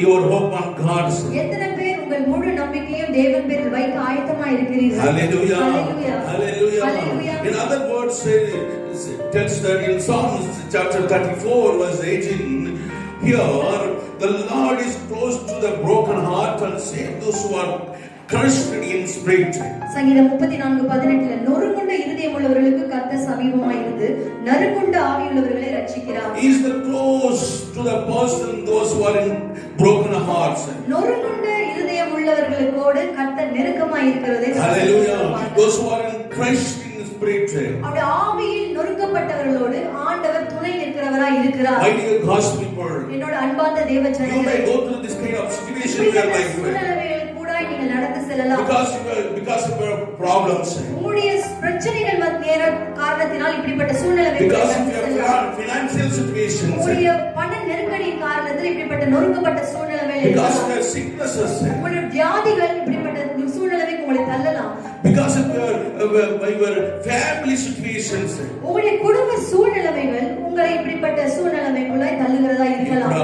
Speaker 1: your hope on God?
Speaker 2: எத்தனை பேர் உங்கள் முழு நம்பிக்கையும் தேவன் பேரில் வைக்க ஆயத்தமாய் இருக்கிறீர்கள்?
Speaker 1: Hallelujah.
Speaker 2: Hallelujah.
Speaker 1: Hallelujah.
Speaker 2: Hallelujah.
Speaker 1: In other words, tells that in Psalms chapter 34 verse 18, here the Lord is close to the broken heart and save those who are crushed in spirit.
Speaker 2: சங்கீதம் 34:18 நொறுங்குண்ட இதயம் உள்ளவர்களுக்கு கர்த்தர் சமீபமாய் இருந்து நறுங்குண்ட ஆவி உள்ளவர்களை ரட்சிக்கிறார்.
Speaker 1: He is the close to the person those who are in broken hearts.
Speaker 2: நொறுங்குண்ட இதயம் உள்ளவர்களுக்கு கர்த்தர் நெருக்கமாய் இருக்கிறதை.
Speaker 1: Hallelujah. Those who are in crushed in spirit.
Speaker 2: அவருடைய ஆவியில் நொறுக்கப்பட்டவர்களோடு ஆண்டவர் துணை நிற்கிறவராய் இருக்கிறார்.
Speaker 1: My dear God's people,
Speaker 2: என்னோட அன்பார்ந்த தேவ ஜனங்களே,
Speaker 1: you may go through this kind of situation in your life.
Speaker 2: நீங்கள் நடந்து செல்லலாம்.
Speaker 1: Because of your problems.
Speaker 2: உங்களுடைய பிரச்சனைகள் நேர காரணத்தினால் இப்படிப்பட்ட சூழ்நிலைகள்
Speaker 1: because of your financial situations.
Speaker 2: உங்களுடைய பண நெருக்கடியின் காரணத்தில் இப்படிப்பட்ட நொறுக்கப்பட்ட சூழ்நிலைகள்
Speaker 1: because of your sicknesses.
Speaker 2: உங்களுடைய வியாதிகள் இப்படிப்பட்ட சூழ்நிலைக்கு உங்களை தள்ளலாம்.
Speaker 1: because of your family situations.
Speaker 2: உங்களுடைய குடும்ப சூழ்நிலைகள் உங்களை இப்படிப்பட்ட சூழ்நிலைக்குள்ளாய் தள்ளுகிறதா இருக்கலாம்.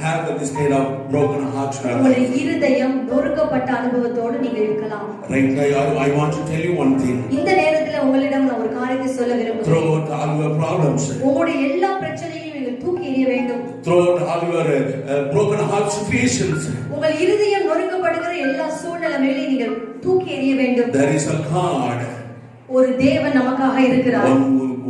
Speaker 1: have this kind of broken heart.
Speaker 2: உங்களுடைய இருதயம் நொறுக்கப்பட்ட அனுபவத்தோடு நீங்க இருக்கலாம்.
Speaker 1: right now I want to tell you one thing.
Speaker 2: இந்த நேரத்துல உங்களிடம் நான் ஒரு காரியத்தை சொல்ல விரும்புகிறேன்.
Speaker 1: throw out all your problems.
Speaker 2: உங்களுடைய எல்லா பிரச்சனைகளையும் நீங்கள் தூக்கி எறிய வேண்டும்.
Speaker 1: throw out all your broken heart situations.
Speaker 2: உங்கள் இருதயம் நொறுக்கப்படுகிற எல்லா சூழ்நிலைகளையும் நீங்கள் தூக்கி எறிய வேண்டும்.
Speaker 1: there is a God.
Speaker 2: ஒரு தேவன் நமக்காக இருக்கிறார்.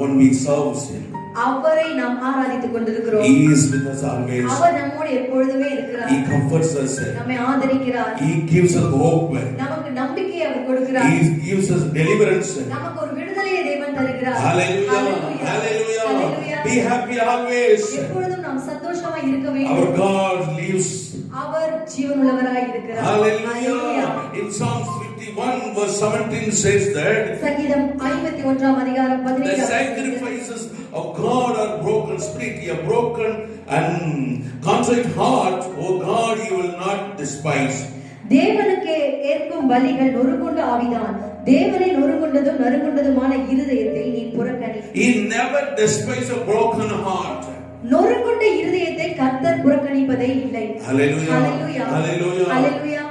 Speaker 1: one we serve him.
Speaker 2: அவரை நாம் ஆராதித்துக் கொண்டிருக்கிறோம்.
Speaker 1: He is with us always.
Speaker 2: அவர் நம்மோடு எப்பொழுதுமே இருக்கிறார்.
Speaker 1: He comforts us.
Speaker 2: நம்மை ஆதரிக்கிறார்.
Speaker 1: He gives us hope.
Speaker 2: நமக்கு நம்பிக்கையை அவர் கொடுக்கிறார்.
Speaker 1: He gives us deliverance.
Speaker 2: நமக்கு ஒரு விடுதலையை தேவன் தருகிறார்.
Speaker 1: Hallelujah. Hallelujah. Be happy always.
Speaker 2: எப்பொழுதும் நாம் சந்தோஷமா இருக்க வேண்டும்.
Speaker 1: Our God lives.
Speaker 2: அவர் ஜீவனுள்ளவராய் இருக்கிறார்.
Speaker 1: Hallelujah. In Psalms 51 verse 17 says that
Speaker 2: சங்கீதம் 51ஆம் அதிகாரம் 17
Speaker 1: the sacrifices of God are broken spirit, a broken and contrite heart, O God, you will not despise.
Speaker 2: தேவனுக்கு ஏற்கும் பலிகள் நொறுங்குண்ட ஆவிதான். தேவனை நொறுங்குண்டதும் நறுங்குண்டதுமான இருதயத்தை நீ புறக்கணி.
Speaker 1: He never despises a broken heart.
Speaker 2: நொறுங்குண்ட இருதயத்தை கர்த்தர் புறக்கணிப்பதே இல்லை.
Speaker 1: Hallelujah.
Speaker 2: Hallelujah.
Speaker 1: Hallelujah.
Speaker 2: Hallelujah.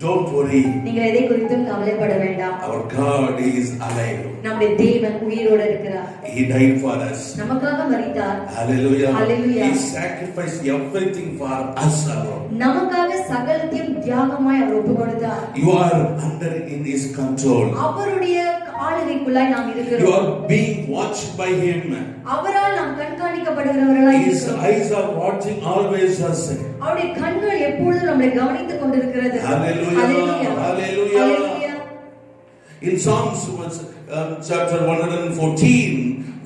Speaker 1: Don't worry.
Speaker 2: நீங்கள் எதை குறித்தும் கவலைப்பட வேண்டாம்.
Speaker 1: Our God is alive.
Speaker 2: நம்முடைய தேவன் உயிரோடு இருக்கிறார்.
Speaker 1: He died for us.
Speaker 2: நமக்காக மரித்தார்.
Speaker 1: Hallelujah.
Speaker 2: Hallelujah.
Speaker 1: He sacrificed everything for us alone.
Speaker 2: நமக்காக சகலத்தையும் தியாகமாய் அவர் ஒப்புக்கொடுத்தார்.
Speaker 1: You are under in his control.
Speaker 2: அவருடைய ஆளுகைக்குள்ளாய் நாம் இருக்கிறோம்.
Speaker 1: You are being watched by him.
Speaker 2: அவரால் நாம் கண்காணிக்கப்படுகிறவர்களாய் இருக்கிறோம்.
Speaker 1: His eyes are watching always us.
Speaker 2: அவருடைய கண்கள் எப்பொழுதும் நம்மை கவனித்துக் கொண்டிருக்கிறது.
Speaker 1: Hallelujah.
Speaker 2: Hallelujah.
Speaker 1: Hallelujah.
Speaker 2: Hallelujah.
Speaker 1: In Psalms chapter 114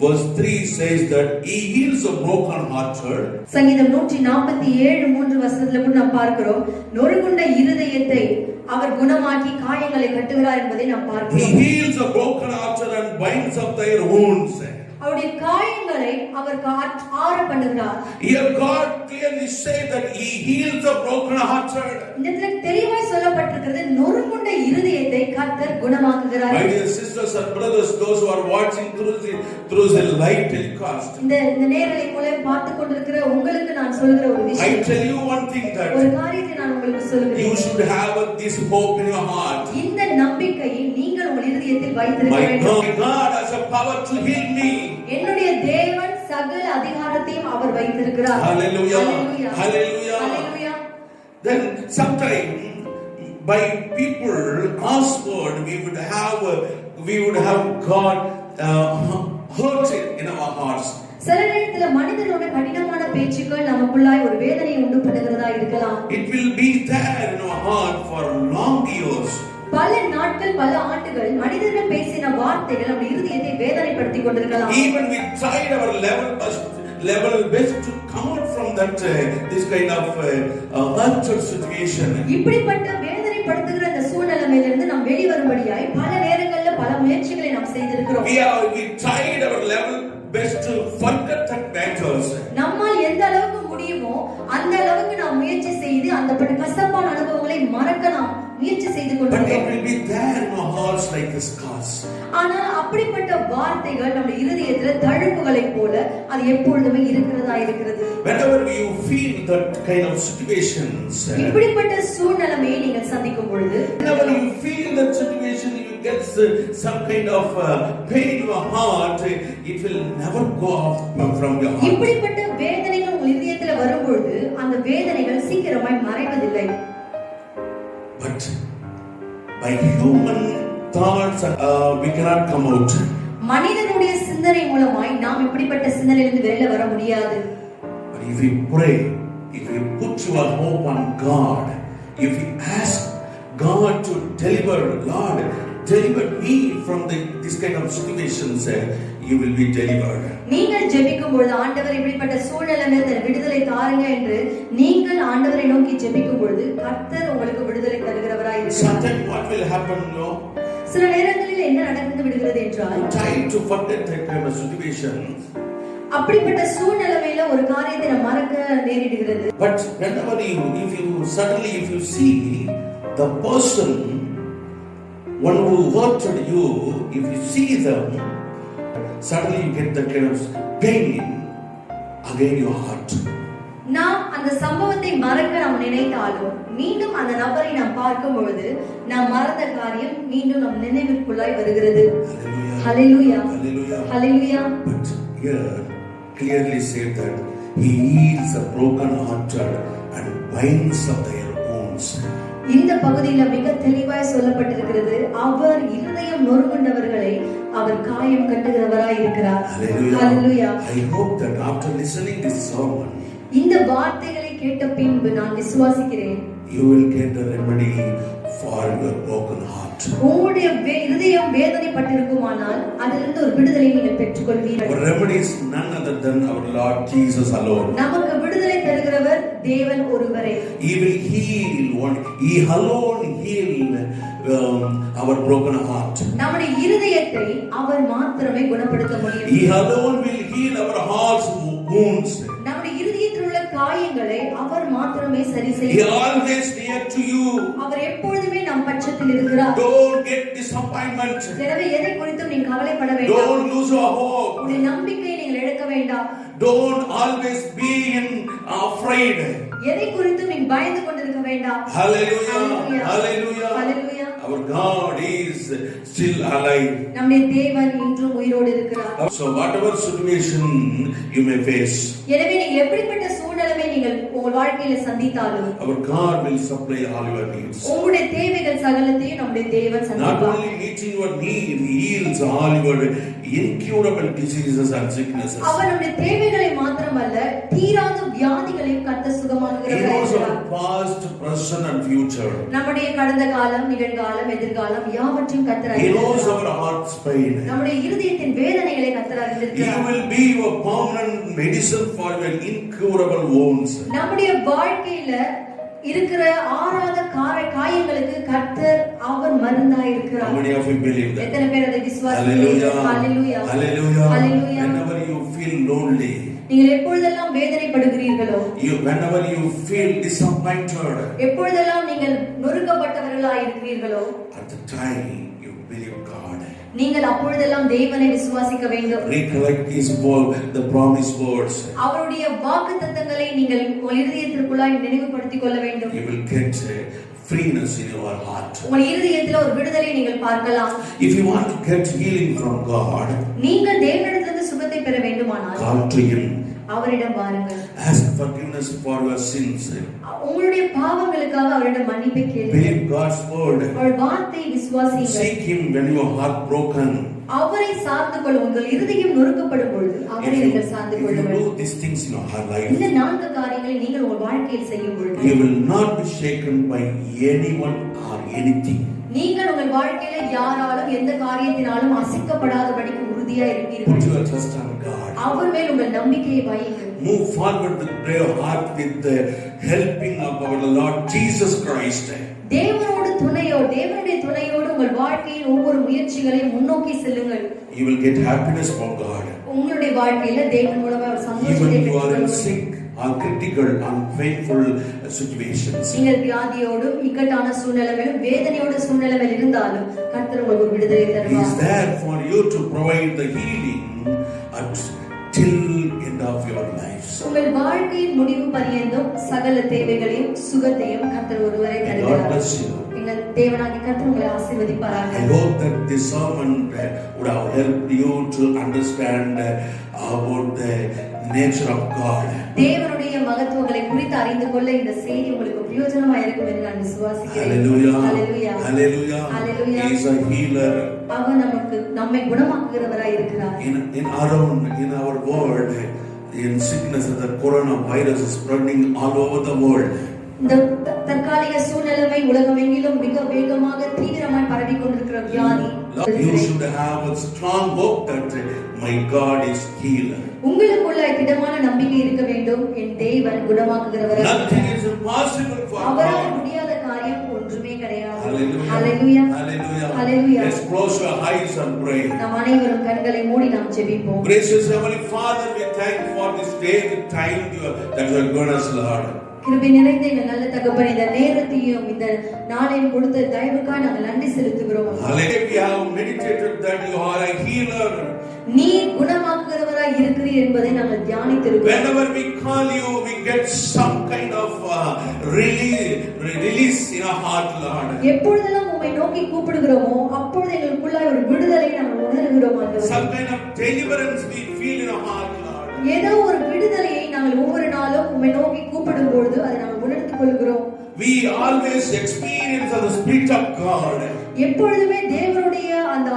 Speaker 1: verse 3 says that he heals a broken hearted.
Speaker 2: சங்கீதம் 147:3 வசனத்துல கூட நாம் பார்க்கிறோம், நொறுங்குண்ட இருதயத்தை அவர் குணமாக்கி காயங்களை கட்டுகிறார் என்பதை நாம் பார்க்கிறோம்.
Speaker 1: He heals a broken hearted and binds up their wounds.
Speaker 2: அவருடைய காயங்களை அவர் ஆற பண்ணுகிறார்.
Speaker 1: Here God clearly said that He heals the broken-hearted.
Speaker 2: இந்த இடத்துல தெளிவாய் சொல்லப்பட்டிருக்கிறது, நொறுங்குண்ட இருதயத்தை கர்த்தர் குணமாக்குகிறார்.
Speaker 1: My dear sisters and brothers, those who are watching through the live telecast,
Speaker 2: இந்த நேரலை மூலம் பார்த்து கொண்டிருக்கிற உங்களுக்கு நான் சொல்கிற ஒரு விஷயம்,
Speaker 1: I tell you one thing, that
Speaker 2: ஒரு காரியத்தை நான் உங்களுக்கு சொல்கிறேன்.
Speaker 1: you should have this hope in your heart.
Speaker 2: இந்த நம்பிக்கையை நீங்கள் உங்கள் இதயத்தில் வைத்திருக்க வேண்டும்.
Speaker 1: My God has a power to heal me.
Speaker 2: என்னுடைய தேவன் சகல அதிகாரத்தையும் அவர் வைத்திருக்கிறார்.
Speaker 1: Hallelujah. Hallelujah.
Speaker 2: Hallelujah.
Speaker 1: Then sometime by people God's word we would have God hurt in our hearts.
Speaker 2: சில நேரத்துல மனிதனோட கடினமான பேச்சுக்கள் நமக்குள்ளாய் ஒரு வேதனையை உண்டு பண்ணுகிறதா இருக்கலாம்.
Speaker 1: It will be there in our heart for long years.
Speaker 2: பல நாட்கள் பல ஆண்டுகள் மனிதர்கள் பேசின வார்த்தைகள் நம்முடைய இதயத்தை வேதனைப்படுத்தி கொண்டிருக்கலாம்.
Speaker 1: Even we tried our level best to come out from that this kind of hurtful situation.
Speaker 2: இப்படிப்பட்ட வேதனைப்படுத்துகிற இந்த சூழ்நிலையிலிருந்து நாம் வெளிவரும்படியாய் பல நேரங்களில் பல முயற்சிகளை நாம் செய்திருக்கிறோம்.
Speaker 1: We tried our level best to forget that matters.
Speaker 2: நம்மால் எந்த அளவுக்கு முடியுமோ அந்த அளவுக்கு நாம் முயற்சி செய்து அந்த கசப்பான அனுபவங்களை மறக்க நாம் முயற்சி செய்து கொண்டிருக்கிறோம்.
Speaker 1: But it will be there in our hearts like scars.
Speaker 2: ஆனால் அப்படிப்பட்ட வார்த்தைகள் நம்முடைய இதயத்துல தழும்புகளைப் போல அது எப்பொழுதுமே இருக்கிறதா இருக்கிறது.
Speaker 1: Whenever you feel that kind of situations,
Speaker 2: இப்படிப்பட்ட சூழ்நிலையை நீங்கள் சந்திக்கும் பொழுது,
Speaker 1: whenever you feel that situation, you get some kind of pain in your heart, it will never go off from your heart.
Speaker 2: இப்படிப்பட்ட வேதனைகள் உங்கள் இதயத்துல வரும் பொழுது அந்த வேதனைகள் சீக்கிரமாய் மறைவதில்லை.
Speaker 1: But by human thoughts we cannot come out.
Speaker 2: மனிதனுடைய சிந்தனை மூலமாய் நாம் இப்படிப்பட்ட சிந்தனையிலிருந்து வெளியே வர முடியாது.
Speaker 1: But if we pray, if we put your hope on God, if we ask God to deliver, Lord, deliver me from this kind of situations, you will be delivered.
Speaker 2: நீங்கள் ஜெபிக்கும் பொழுது, ஆண்டவர் இப்படிப்பட்ட சூழ்நிலையிலிருந்து விடுதலை தாருங்க என்று நீங்கள் ஆண்டவரை நோக்கி ஜெபிக்கும் பொழுது கர்த்தர் உங்களுக்கு விடுதலை தருகிறவராய் இருக்கிறார்.
Speaker 1: Sometimes what will happen, no?
Speaker 2: சில நேரங்களில் என்ன நடந்து விடுகிறது என்றால்,
Speaker 1: try to forget that kind of situation.
Speaker 2: அப்படிப்பட்ட சூழ்நிலையில ஒரு காரியத்தை நாம் மறக்க நேரிடுகிறது.
Speaker 1: But whenever if you see the person, one who hurted you, if you see them, suddenly you get that kind of pain again your heart.
Speaker 2: நாம் அந்த சம்பவத்தை மறக்க நாம் நினைத்தாலும் மீண்டும் அந்த நபரை நாம் பார்க்கும் பொழுது நாம் மறந்த காரியம் மீண்டும் நம் நினைவிற்குள்ளாய் வருகிறது. Hallelujah.
Speaker 1: Hallelujah.
Speaker 2: Hallelujah.
Speaker 1: But here clearly said that He heals the broken-hearted and binds up their wounds.
Speaker 2: இந்த பகுதியில மிக தெளிவாய் சொல்லப்பட்டிருக்கிறது, அவர் இருதயம் நொறுங்குண்டவர்களை அவர் காயம் கட்டுகிறவராய் இருக்கிறார். Hallelujah.
Speaker 1: I hope that after listening this sermon,
Speaker 2: இந்த வார்த்தைகளை கேட்ட பின்பு நான் விசுவாசிக்கிறேன்,
Speaker 1: you will get a remedy for your broken heart.
Speaker 2: உங்களுடைய இருதயம் வேதனைப்பட்டிருக்குமானால் அதிலிருந்து ஒரு விடுதலை நீங்கள் பெற்றுக்கொள்வீர்கள்.
Speaker 1: Our remedy is none other than our Lord Jesus alone.
Speaker 2: நமக்கு விடுதலை தருகிறவர் தேவன் ஒருவரே.
Speaker 1: He will heal one. He alone heal our broken heart.
Speaker 2: நம்முடைய இருதயத்தை அவர் மாத்திரமே குணப்படுத்த முடியும்.
Speaker 1: He alone will heal our heart's wounds.
Speaker 2: நம்முடைய இருதயத்தில் உள்ள காயங்களை அவர் மாத்திரமே சரி
Speaker 1: He
Speaker 2: செய்வார்.
Speaker 1: always near to you.
Speaker 2: அவர் எப்பொழுதுமே நம் பட்சத்தில் இருக்கிறார்.
Speaker 1: Don't get disappointment.
Speaker 2: எனவே எதை குறித்தும் நீ கவலைப்பட வேண்டாம்.
Speaker 1: Don't lose your hope.
Speaker 2: உங்களுடைய நம்பிக்கையை நீங்கள் இழக்க வேண்டாம்.
Speaker 1: Don't always be afraid.
Speaker 2: எதை குறித்தும் நீ பயந்து கொண்டிருக்க வேண்டாம்.
Speaker 1: Hallelujah. Hallelujah.
Speaker 2: Hallelujah.
Speaker 1: Our God is still alive.
Speaker 2: நம்முடைய தேவன் இன்றும் உயிரோடு இருக்கிறார்.
Speaker 1: So whatever situation you may face,
Speaker 2: எனவே நீங்கள் எப்படிப்பட்ட சூழ்நிலையை நீங்கள் உங்கள் வாழ்க்கையில சந்தித்தாலும்
Speaker 1: our God will supply all your needs.
Speaker 2: உங்களுடைய தேவைகள் சகலத்தையும் நம்முடைய தேவன்
Speaker 1: Not
Speaker 2: சந்திப்பார்.
Speaker 1: only meeting your need, He heals all your incurable diseases and sicknesses.
Speaker 2: அவர் நம்முடைய தேவைகளை மாத்திரமல்ல தீராத வியாதிகளையும் கர்த்தர் சுகமாக்குகிறவராய்
Speaker 1: He knows
Speaker 2: இருக்கிறார்.
Speaker 1: our past, present and future.
Speaker 2: நம்முடைய கடந்த காலம், நிகழ்காலம், எதிர்காலம் யாவற்றையும் கர்த்தர்
Speaker 1: He knows
Speaker 2: அறிந்திருக்கிறார்.
Speaker 1: our heart's pain.
Speaker 2: நம்முடைய இருதயத்தின் வேதனைகளை கர்த்தர்
Speaker 1: He
Speaker 2: அறிந்திருக்கிறார்.
Speaker 1: will be your permanent medicine for your incurable wounds.
Speaker 2: நம்முடைய வாழ்க்கையில இருக்கிற ஆறாத காயங்களை காயங்களுக்கு கர்த்தர் அவர் மருந்தாய்
Speaker 1: How
Speaker 2: இருக்கிறார்.
Speaker 1: many of you believe that?
Speaker 2: எத்தனை பேர் அதை விசுவாசிக்கிறீர்கள்?
Speaker 1: Hallelujah.
Speaker 2: Hallelujah.
Speaker 1: Hallelujah.
Speaker 2: Hallelujah.
Speaker 1: Whenever you feel lonely,
Speaker 2: நீங்கள் எப்பொழுதெல்லாம் வேதனைப்படுகிறீர்களோ,
Speaker 1: whenever you feel disappointed,
Speaker 2: எப்பொழுதெல்லாம் நீங்கள் நொறுக்கப்பட்டவர்களாய் இருக்கிறீர்களோ,
Speaker 1: at the time you believe God.
Speaker 2: நீங்கள் அப்பொழுதெல்லாம் தேவனை விசுவாசிக்க வேண்டும்.
Speaker 1: Recollect His word, the promised words.
Speaker 2: அவருடைய வாக்குத்தத்தங்களை நீங்கள் உங்கள் இதயத்திற்குள்ளாய் நினைவுபடுத்திக் கொள்ள வேண்டும்.
Speaker 1: You will get freeness in your heart.
Speaker 2: உங்கள் இதயத்தில் ஒரு விடுதலை நீங்கள் பார்க்கலாம்.
Speaker 1: If you want to get healing from God,
Speaker 2: நீங்கள் தேவனிடத்திலிருந்து சுகத்தை பெற வேண்டுமானால்
Speaker 1: come to Him.
Speaker 2: அவரிடம் வாருங்கள்.
Speaker 1: Ask forgiveness for your sins.
Speaker 2: உங்களுடைய பாவங்களுக்காக அவரிடம் மன்னிப்பை கேளுங்கள்.
Speaker 1: Believe God's word.
Speaker 2: அவர் வார்த்தையை விசுவாசியுங்கள்.
Speaker 1: Seek Him when your heart broken.
Speaker 2: அவரை சார்ந்து கொள்ளுங்கள். உங்கள் இருதயம் நொறுக்கப்படும் பொழுது அவரை நீங்கள் சார்ந்து
Speaker 1: If you
Speaker 2: கொள்ளுங்கள்.
Speaker 1: do these things in your life,
Speaker 2: இந்த 4 காரியங்களை நீங்கள் உங்கள் வாழ்க்கையில் செய்யும் பொழுது
Speaker 1: you will not be shaken by anyone or anything.
Speaker 2: நீங்கள் உங்கள் வாழ்க்கையில யாராலும் எந்த காரியத்தினாலும் அசைக்கப்படாதபடிக்கு உறுதியா
Speaker 1: Put
Speaker 2: இருப்பீர்கள்.
Speaker 1: your trust on God.
Speaker 2: அவர் மேல் உங்கள் நம்பிக்கையை வையுங்கள்.
Speaker 1: Move forward with brave heart with the helping of our Lord Jesus Christ. தேவனுடைய துணையோடு உங்கள் வாழ்க்கையின் ஒவ்வொரு முயற்சிகளையும் முன்னோக்கி செல்லுங்கள். You will get happiness from God.
Speaker 2: உங்களுடைய வாழ்க்கையில தேவன் மூலமா ஒரு
Speaker 1: Even
Speaker 2: சந்தோஷத்தை
Speaker 1: you are in
Speaker 2: பெற்றுக்கொள்ளுங்கள்.
Speaker 1: sick or critical and painful situations.
Speaker 2: நீங்கள் வியாதியோடும் இக்கட்டான சூழ்நிலையிலும் வேதனையோட சூழ்நிலையில் இருந்தாலும் கர்த்தர் உங்களுக்கு ஒரு விடுதலை
Speaker 1: He is
Speaker 2: தருவார்.
Speaker 1: there for you to provide the healing till end of your lives.
Speaker 2: உங்கள் வாழ்க்கையின் முடிவு பரியந்தம் சகல தேவைகளையும் சுகத்தையும் கர்த்தர் ஒருவரே
Speaker 1: God
Speaker 2: தருகிறார்.
Speaker 1: bless you.
Speaker 2: எங்கள் தேவனாகிய கர்த்தர் உங்களை ஆசீர்வதிப்பாராக.
Speaker 1: I hope that this sermon would have helped you to understand about the nature of God.
Speaker 2: தேவனுடைய மகத்துவங்களை குறித்து அறிந்து கொள்ள இந்த செய்தி உங்களுக்கு பிரயோஜனமா இருக்கும் என்று நான் விசுவாசிக்கிறேன்.
Speaker 1: Hallelujah.
Speaker 2: Hallelujah.
Speaker 1: Hallelujah.
Speaker 2: Hallelujah.
Speaker 1: He is a healer.
Speaker 2: அவர் நம்மை குணமாக்குகிறவராய் இருக்கிறார்.
Speaker 1: In our world, in sickness, the coronavirus is spreading all over the world.
Speaker 2: இந்த தற்காலிக சூழ்நிலைமை உலகமெங்கிலும் மிக வேகமாக தீவிரமாய் பரவிக் கொண்டிருக்கிற வியாதி.
Speaker 1: You should have a strong hope that my God is healer.
Speaker 2: உங்களுக்குள்ள திடமான நம்பிக்கை இருக்க வேண்டும். என் தேவன் குணமாக்குகிறவராய்.
Speaker 1: Nothing is impossible for
Speaker 2: அவரால்
Speaker 1: God.
Speaker 2: முடியாத காரியம் ஒன்றுமே கிடையாது.
Speaker 1: Hallelujah.
Speaker 2: Hallelujah.
Speaker 1: Hallelujah.
Speaker 2: Hallelujah.
Speaker 1: Let's close your eyes and pray.
Speaker 2: நாம் அனைவரும் கண்களை மூடி நாம் ஜெபிப்போம்.
Speaker 1: Gracious Heavenly Father, we thank you for this day, the time that you have given us, Lord.
Speaker 2: கிருபை நிறைந்த இந்த நல்ல தகப்பனே, இந்த நேரத்தையும் இந்த நாளையும் கொடுத்த தயவுக்காக நாங்கள் நன்றி செலுத்துகிறோம்.
Speaker 1: Hallelujah. We have meditated that you are a healer.
Speaker 2: நீர் குணமாக்குகிறவராய் இருக்கிறீர் என்பதை நாங்கள் தியானித்திருக்கிறோம்.
Speaker 1: Whenever we call you, we get some kind of release in our heart, Lord.
Speaker 2: எப்பொழுதெல்லாம் உம்மை நோக்கி கூப்பிடுகிறோமோ அப்பொழுது எங்களுக்குள்ளாய் ஒரு விடுதலை நாங்கள் உணர்கிறோம் ஆண்டவரே.
Speaker 1: Some kind of deliverance we feel in our heart, Lord.
Speaker 2: ஏதோ ஒரு விடுதலையை நாங்கள் ஒவ்வொரு நாளும் உம்மை நோக்கி கூப்பிடும் பொழுது அதை நாங்கள் உணர்ந்து கொள்கிறோம்.
Speaker 1: We always experience the Spirit of God.
Speaker 2: எப்பொழுதுமே தேவனுடைய அந்த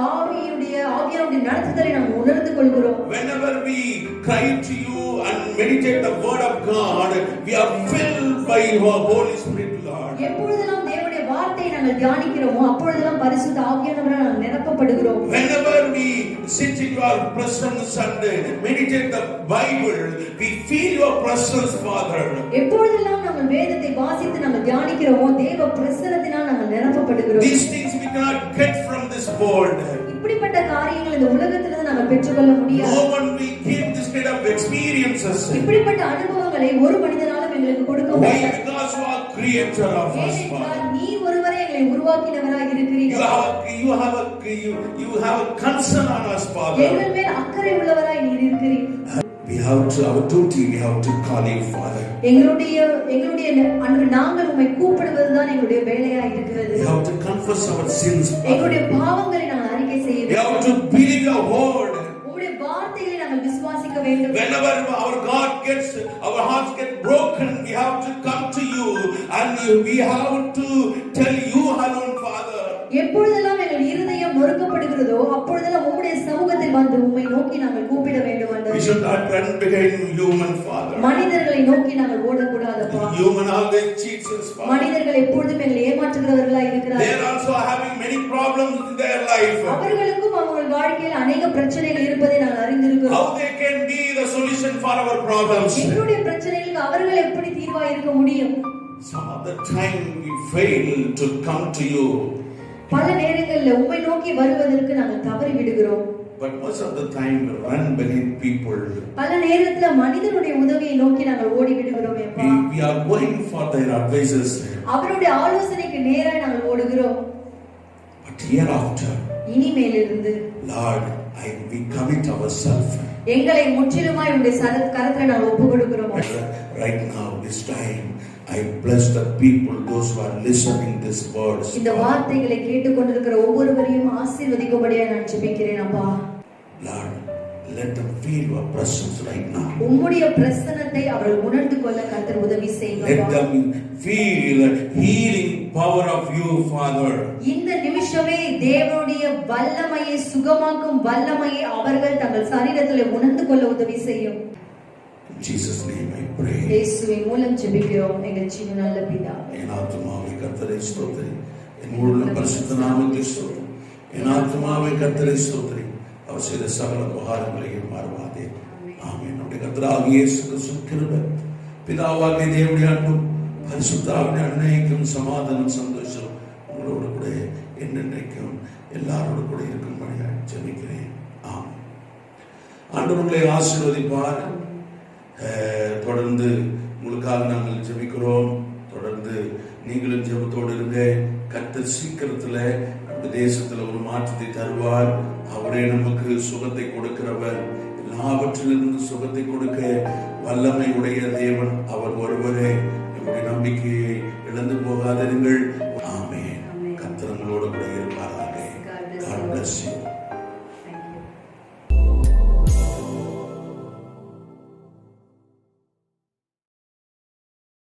Speaker 2: ஆவியாருடைய நடத்துதலை நாம் உணர்ந்து கொள்கிறோம்.
Speaker 1: Whenever we cry to you and meditate the word of God, we are filled by your Holy Spirit, Lord.
Speaker 2: எப்பொழுதெல்லாம் தேவனுடைய வார்த்தையை நாங்கள் தியானிக்கிறோமோ அப்பொழுதெல்லாம் பரிசுத்த ஆவியானவரால் நாங்கள் நிரப்பப்படுகிறோம்.
Speaker 1: Whenever we sit in your presence and meditate the Bible, we feel your presence, Father.
Speaker 2: எப்பொழுதெல்லாம் நாங்கள் வேதத்தை வாசித்து நாங்கள் தியானிக்கிறோமோ தேவ பிரசன்னத்தினால் நாங்கள் நிரப்பப்படுகிறோம்.
Speaker 1: These things we cannot get from this world.
Speaker 2: இப்படிப்பட்ட காரியங்கள் இந்த உலகத்திலிருந்து நாங்கள் பெற்றுக்கொள்ள முடியாது.
Speaker 1: No one will give this kind of experiences.
Speaker 2: இப்படிப்பட்ட அனுபவங்களை ஒரு மனிதனாலும் எங்களுக்கு கொடுக்க
Speaker 1: Why?
Speaker 2: முடியாது.
Speaker 1: Because you are creator of us, Father.
Speaker 2: நீ ஒருவரே எங்களை உருவாக்கினவராய் இருக்கிறீர்கள்.
Speaker 1: You have a concern on us, Father.
Speaker 2: எங்கள் மேல் அக்கறை உள்ளவராய் நீர் இருக்கிறீர்.
Speaker 1: Our duty, we have to call you, Father.
Speaker 2: எங்களுடைய அன்று நாங்கள் உம்மை கூப்பிடுவதுதான் எங்களுடைய வேலையாய் இருக்கிறது.
Speaker 1: We have to confess our sins, Father.
Speaker 2: எங்களுடைய பாவங்களை நாங்கள் அறிக்கை செய்ய
Speaker 1: We
Speaker 2: வேண்டும்.
Speaker 1: have to believe your word.
Speaker 2: உம்முடைய வார்த்தைகளை நாங்கள் விசுவாசிக்க வேண்டும்.
Speaker 1: Whenever our hearts get broken, we have to come to you and we have to tell you alone, Father.
Speaker 2: எப்பொழுதெல்லாம் எங்கள் இருதயம் நொறுக்கப்படுகிறதோ அப்பொழுதெல்லாம் உம்முடைய சமூகத்தில் வந்து உம்மை நோக்கி நாங்கள் கூப்பிட வேண்டும் ஆண்டவரே.
Speaker 1: We should not run behind human, Father.
Speaker 2: மனிதர்களை நோக்கி நாங்கள் ஓடக்கூடாதப்பா.
Speaker 1: Human always cheats us, Father.
Speaker 2: மனிதர்கள் எப்பொழுதும் எங்களை ஏமாற்றுகிறவர்களாய் இருக்கிறார்கள்.
Speaker 1: They are also having many problems in their life.
Speaker 2: அவர்களுக்கும் அவர்கள் வாழ்க்கையில் அநேக பிரச்சனைகள் இருப்பதை நாங்கள் அறிந்திருக்கிறோம்.
Speaker 1: How they can be the solution for our problems?
Speaker 2: எங்களுடைய பிரச்சனைகளுக்கு அவர்கள் எப்படி தீர்வாய் இருக்க முடியும்?
Speaker 1: Some other time we fail to come to you.
Speaker 2: பல நேரங்களில் உம்மை நோக்கி வருவதற்கு நாங்கள் தவறி விடுகிறோம்.
Speaker 1: But most of the time we run behind people.
Speaker 2: பல நேரத்துல மனிதனுடைய உதவியை நோக்கி நாங்கள் ஓடி விடுகிறோம் அப்பா.
Speaker 1: We are going for their advices.
Speaker 2: அவருடைய ஆலோசனைக்கு நேராக நாங்கள் ஓடுகிறோம்.
Speaker 1: But hereafter,
Speaker 2: இனிமேலிருந்து
Speaker 1: Lord, we commit ourselves.
Speaker 2: எங்களை முற்றிலுமாய் உம்முடைய கரத்துல நாங்கள் ஒப்புக்கொடுக்கிறோம்.
Speaker 1: Right now, this time, I bless the people, those who are listening these words.
Speaker 2: இந்த வார்த்தைகளை கேட்டுக்கொண்டிருக்கிற ஒவ்வொருவரையும் ஆசீர்வதிக்கும்படியா நான் ஜெபிக்கிறேன் அப்பா.
Speaker 1: Lord, let them feel your presence right now.
Speaker 2: உம்முடைய பிரசன்னத்தை அவர்கள் உணர்ந்து கொள்ள கர்த்தர் உதவி செய்யுங்க.
Speaker 1: Let them feel healing power of you, Father.
Speaker 2: இந்த நிமிஷமே தேவனுடைய வல்லமையை, சுகமாக்கும் வல்லமையை அவர்கள் தங்கள் சரீரத்தில் உணர்ந்து கொள்ள உதவி செய்யும்.
Speaker 1: In Jesus' name I pray.
Speaker 2: இயேசுவின் மூலம் ஜெபிக்கிறோம் எங்கள் ஜீவ நல்ல பிதாவே.
Speaker 1: என் ஆத்துமாவே கர்த்தரை ஸ்தோத்திரி. என் முழு பரிசுத்த நாமத்தை ஸ்தோத்திரி. என் ஆத்துமாவே கர்த்தரை ஸ்தோத்திரி. அவர் செய்த சகல உபகாரங்களையும் மறவாதே. ஆமென். நம்முடைய கர்த்தராகிய இயேசு கிறிஸ்துவின் கிருபை, பிதாவாகிய தேவனுடைய அன்பும், பரிசுத்த ஆவியின் அன்னைக்கும் சமாதானம், சந்தோஷம் உங்களோடு கூட என்னென்னைக்கும் எல்லாரோடு கூட இருக்கும்படியாக ஜெபிக்கிறேன். ஆமென். ஆண்டவர் உங்களை ஆசீர்வதிப்பார். தொடர்ந்து உங்களுக்காக நாங்கள் ஜெபிக்கிறோம். தொடர்ந்து நீங்களும் ஜெபத்தோடு இருங்க. கர்த்தர் சீக்கிரத்துல நம்ம தேசத்துல ஒரு மாற்றத்தை தருவார். அவரே நமக்கு சுகத்தை கொடுக்கிறவர், எல்லாவற்றிலிருந்து சுகத்தை கொடுக்க வல்லமை உடைய தேவன் அவர் ஒருவரே. நம்முடைய நம்பிக்கையை இழந்து போகாதிருங்கள்.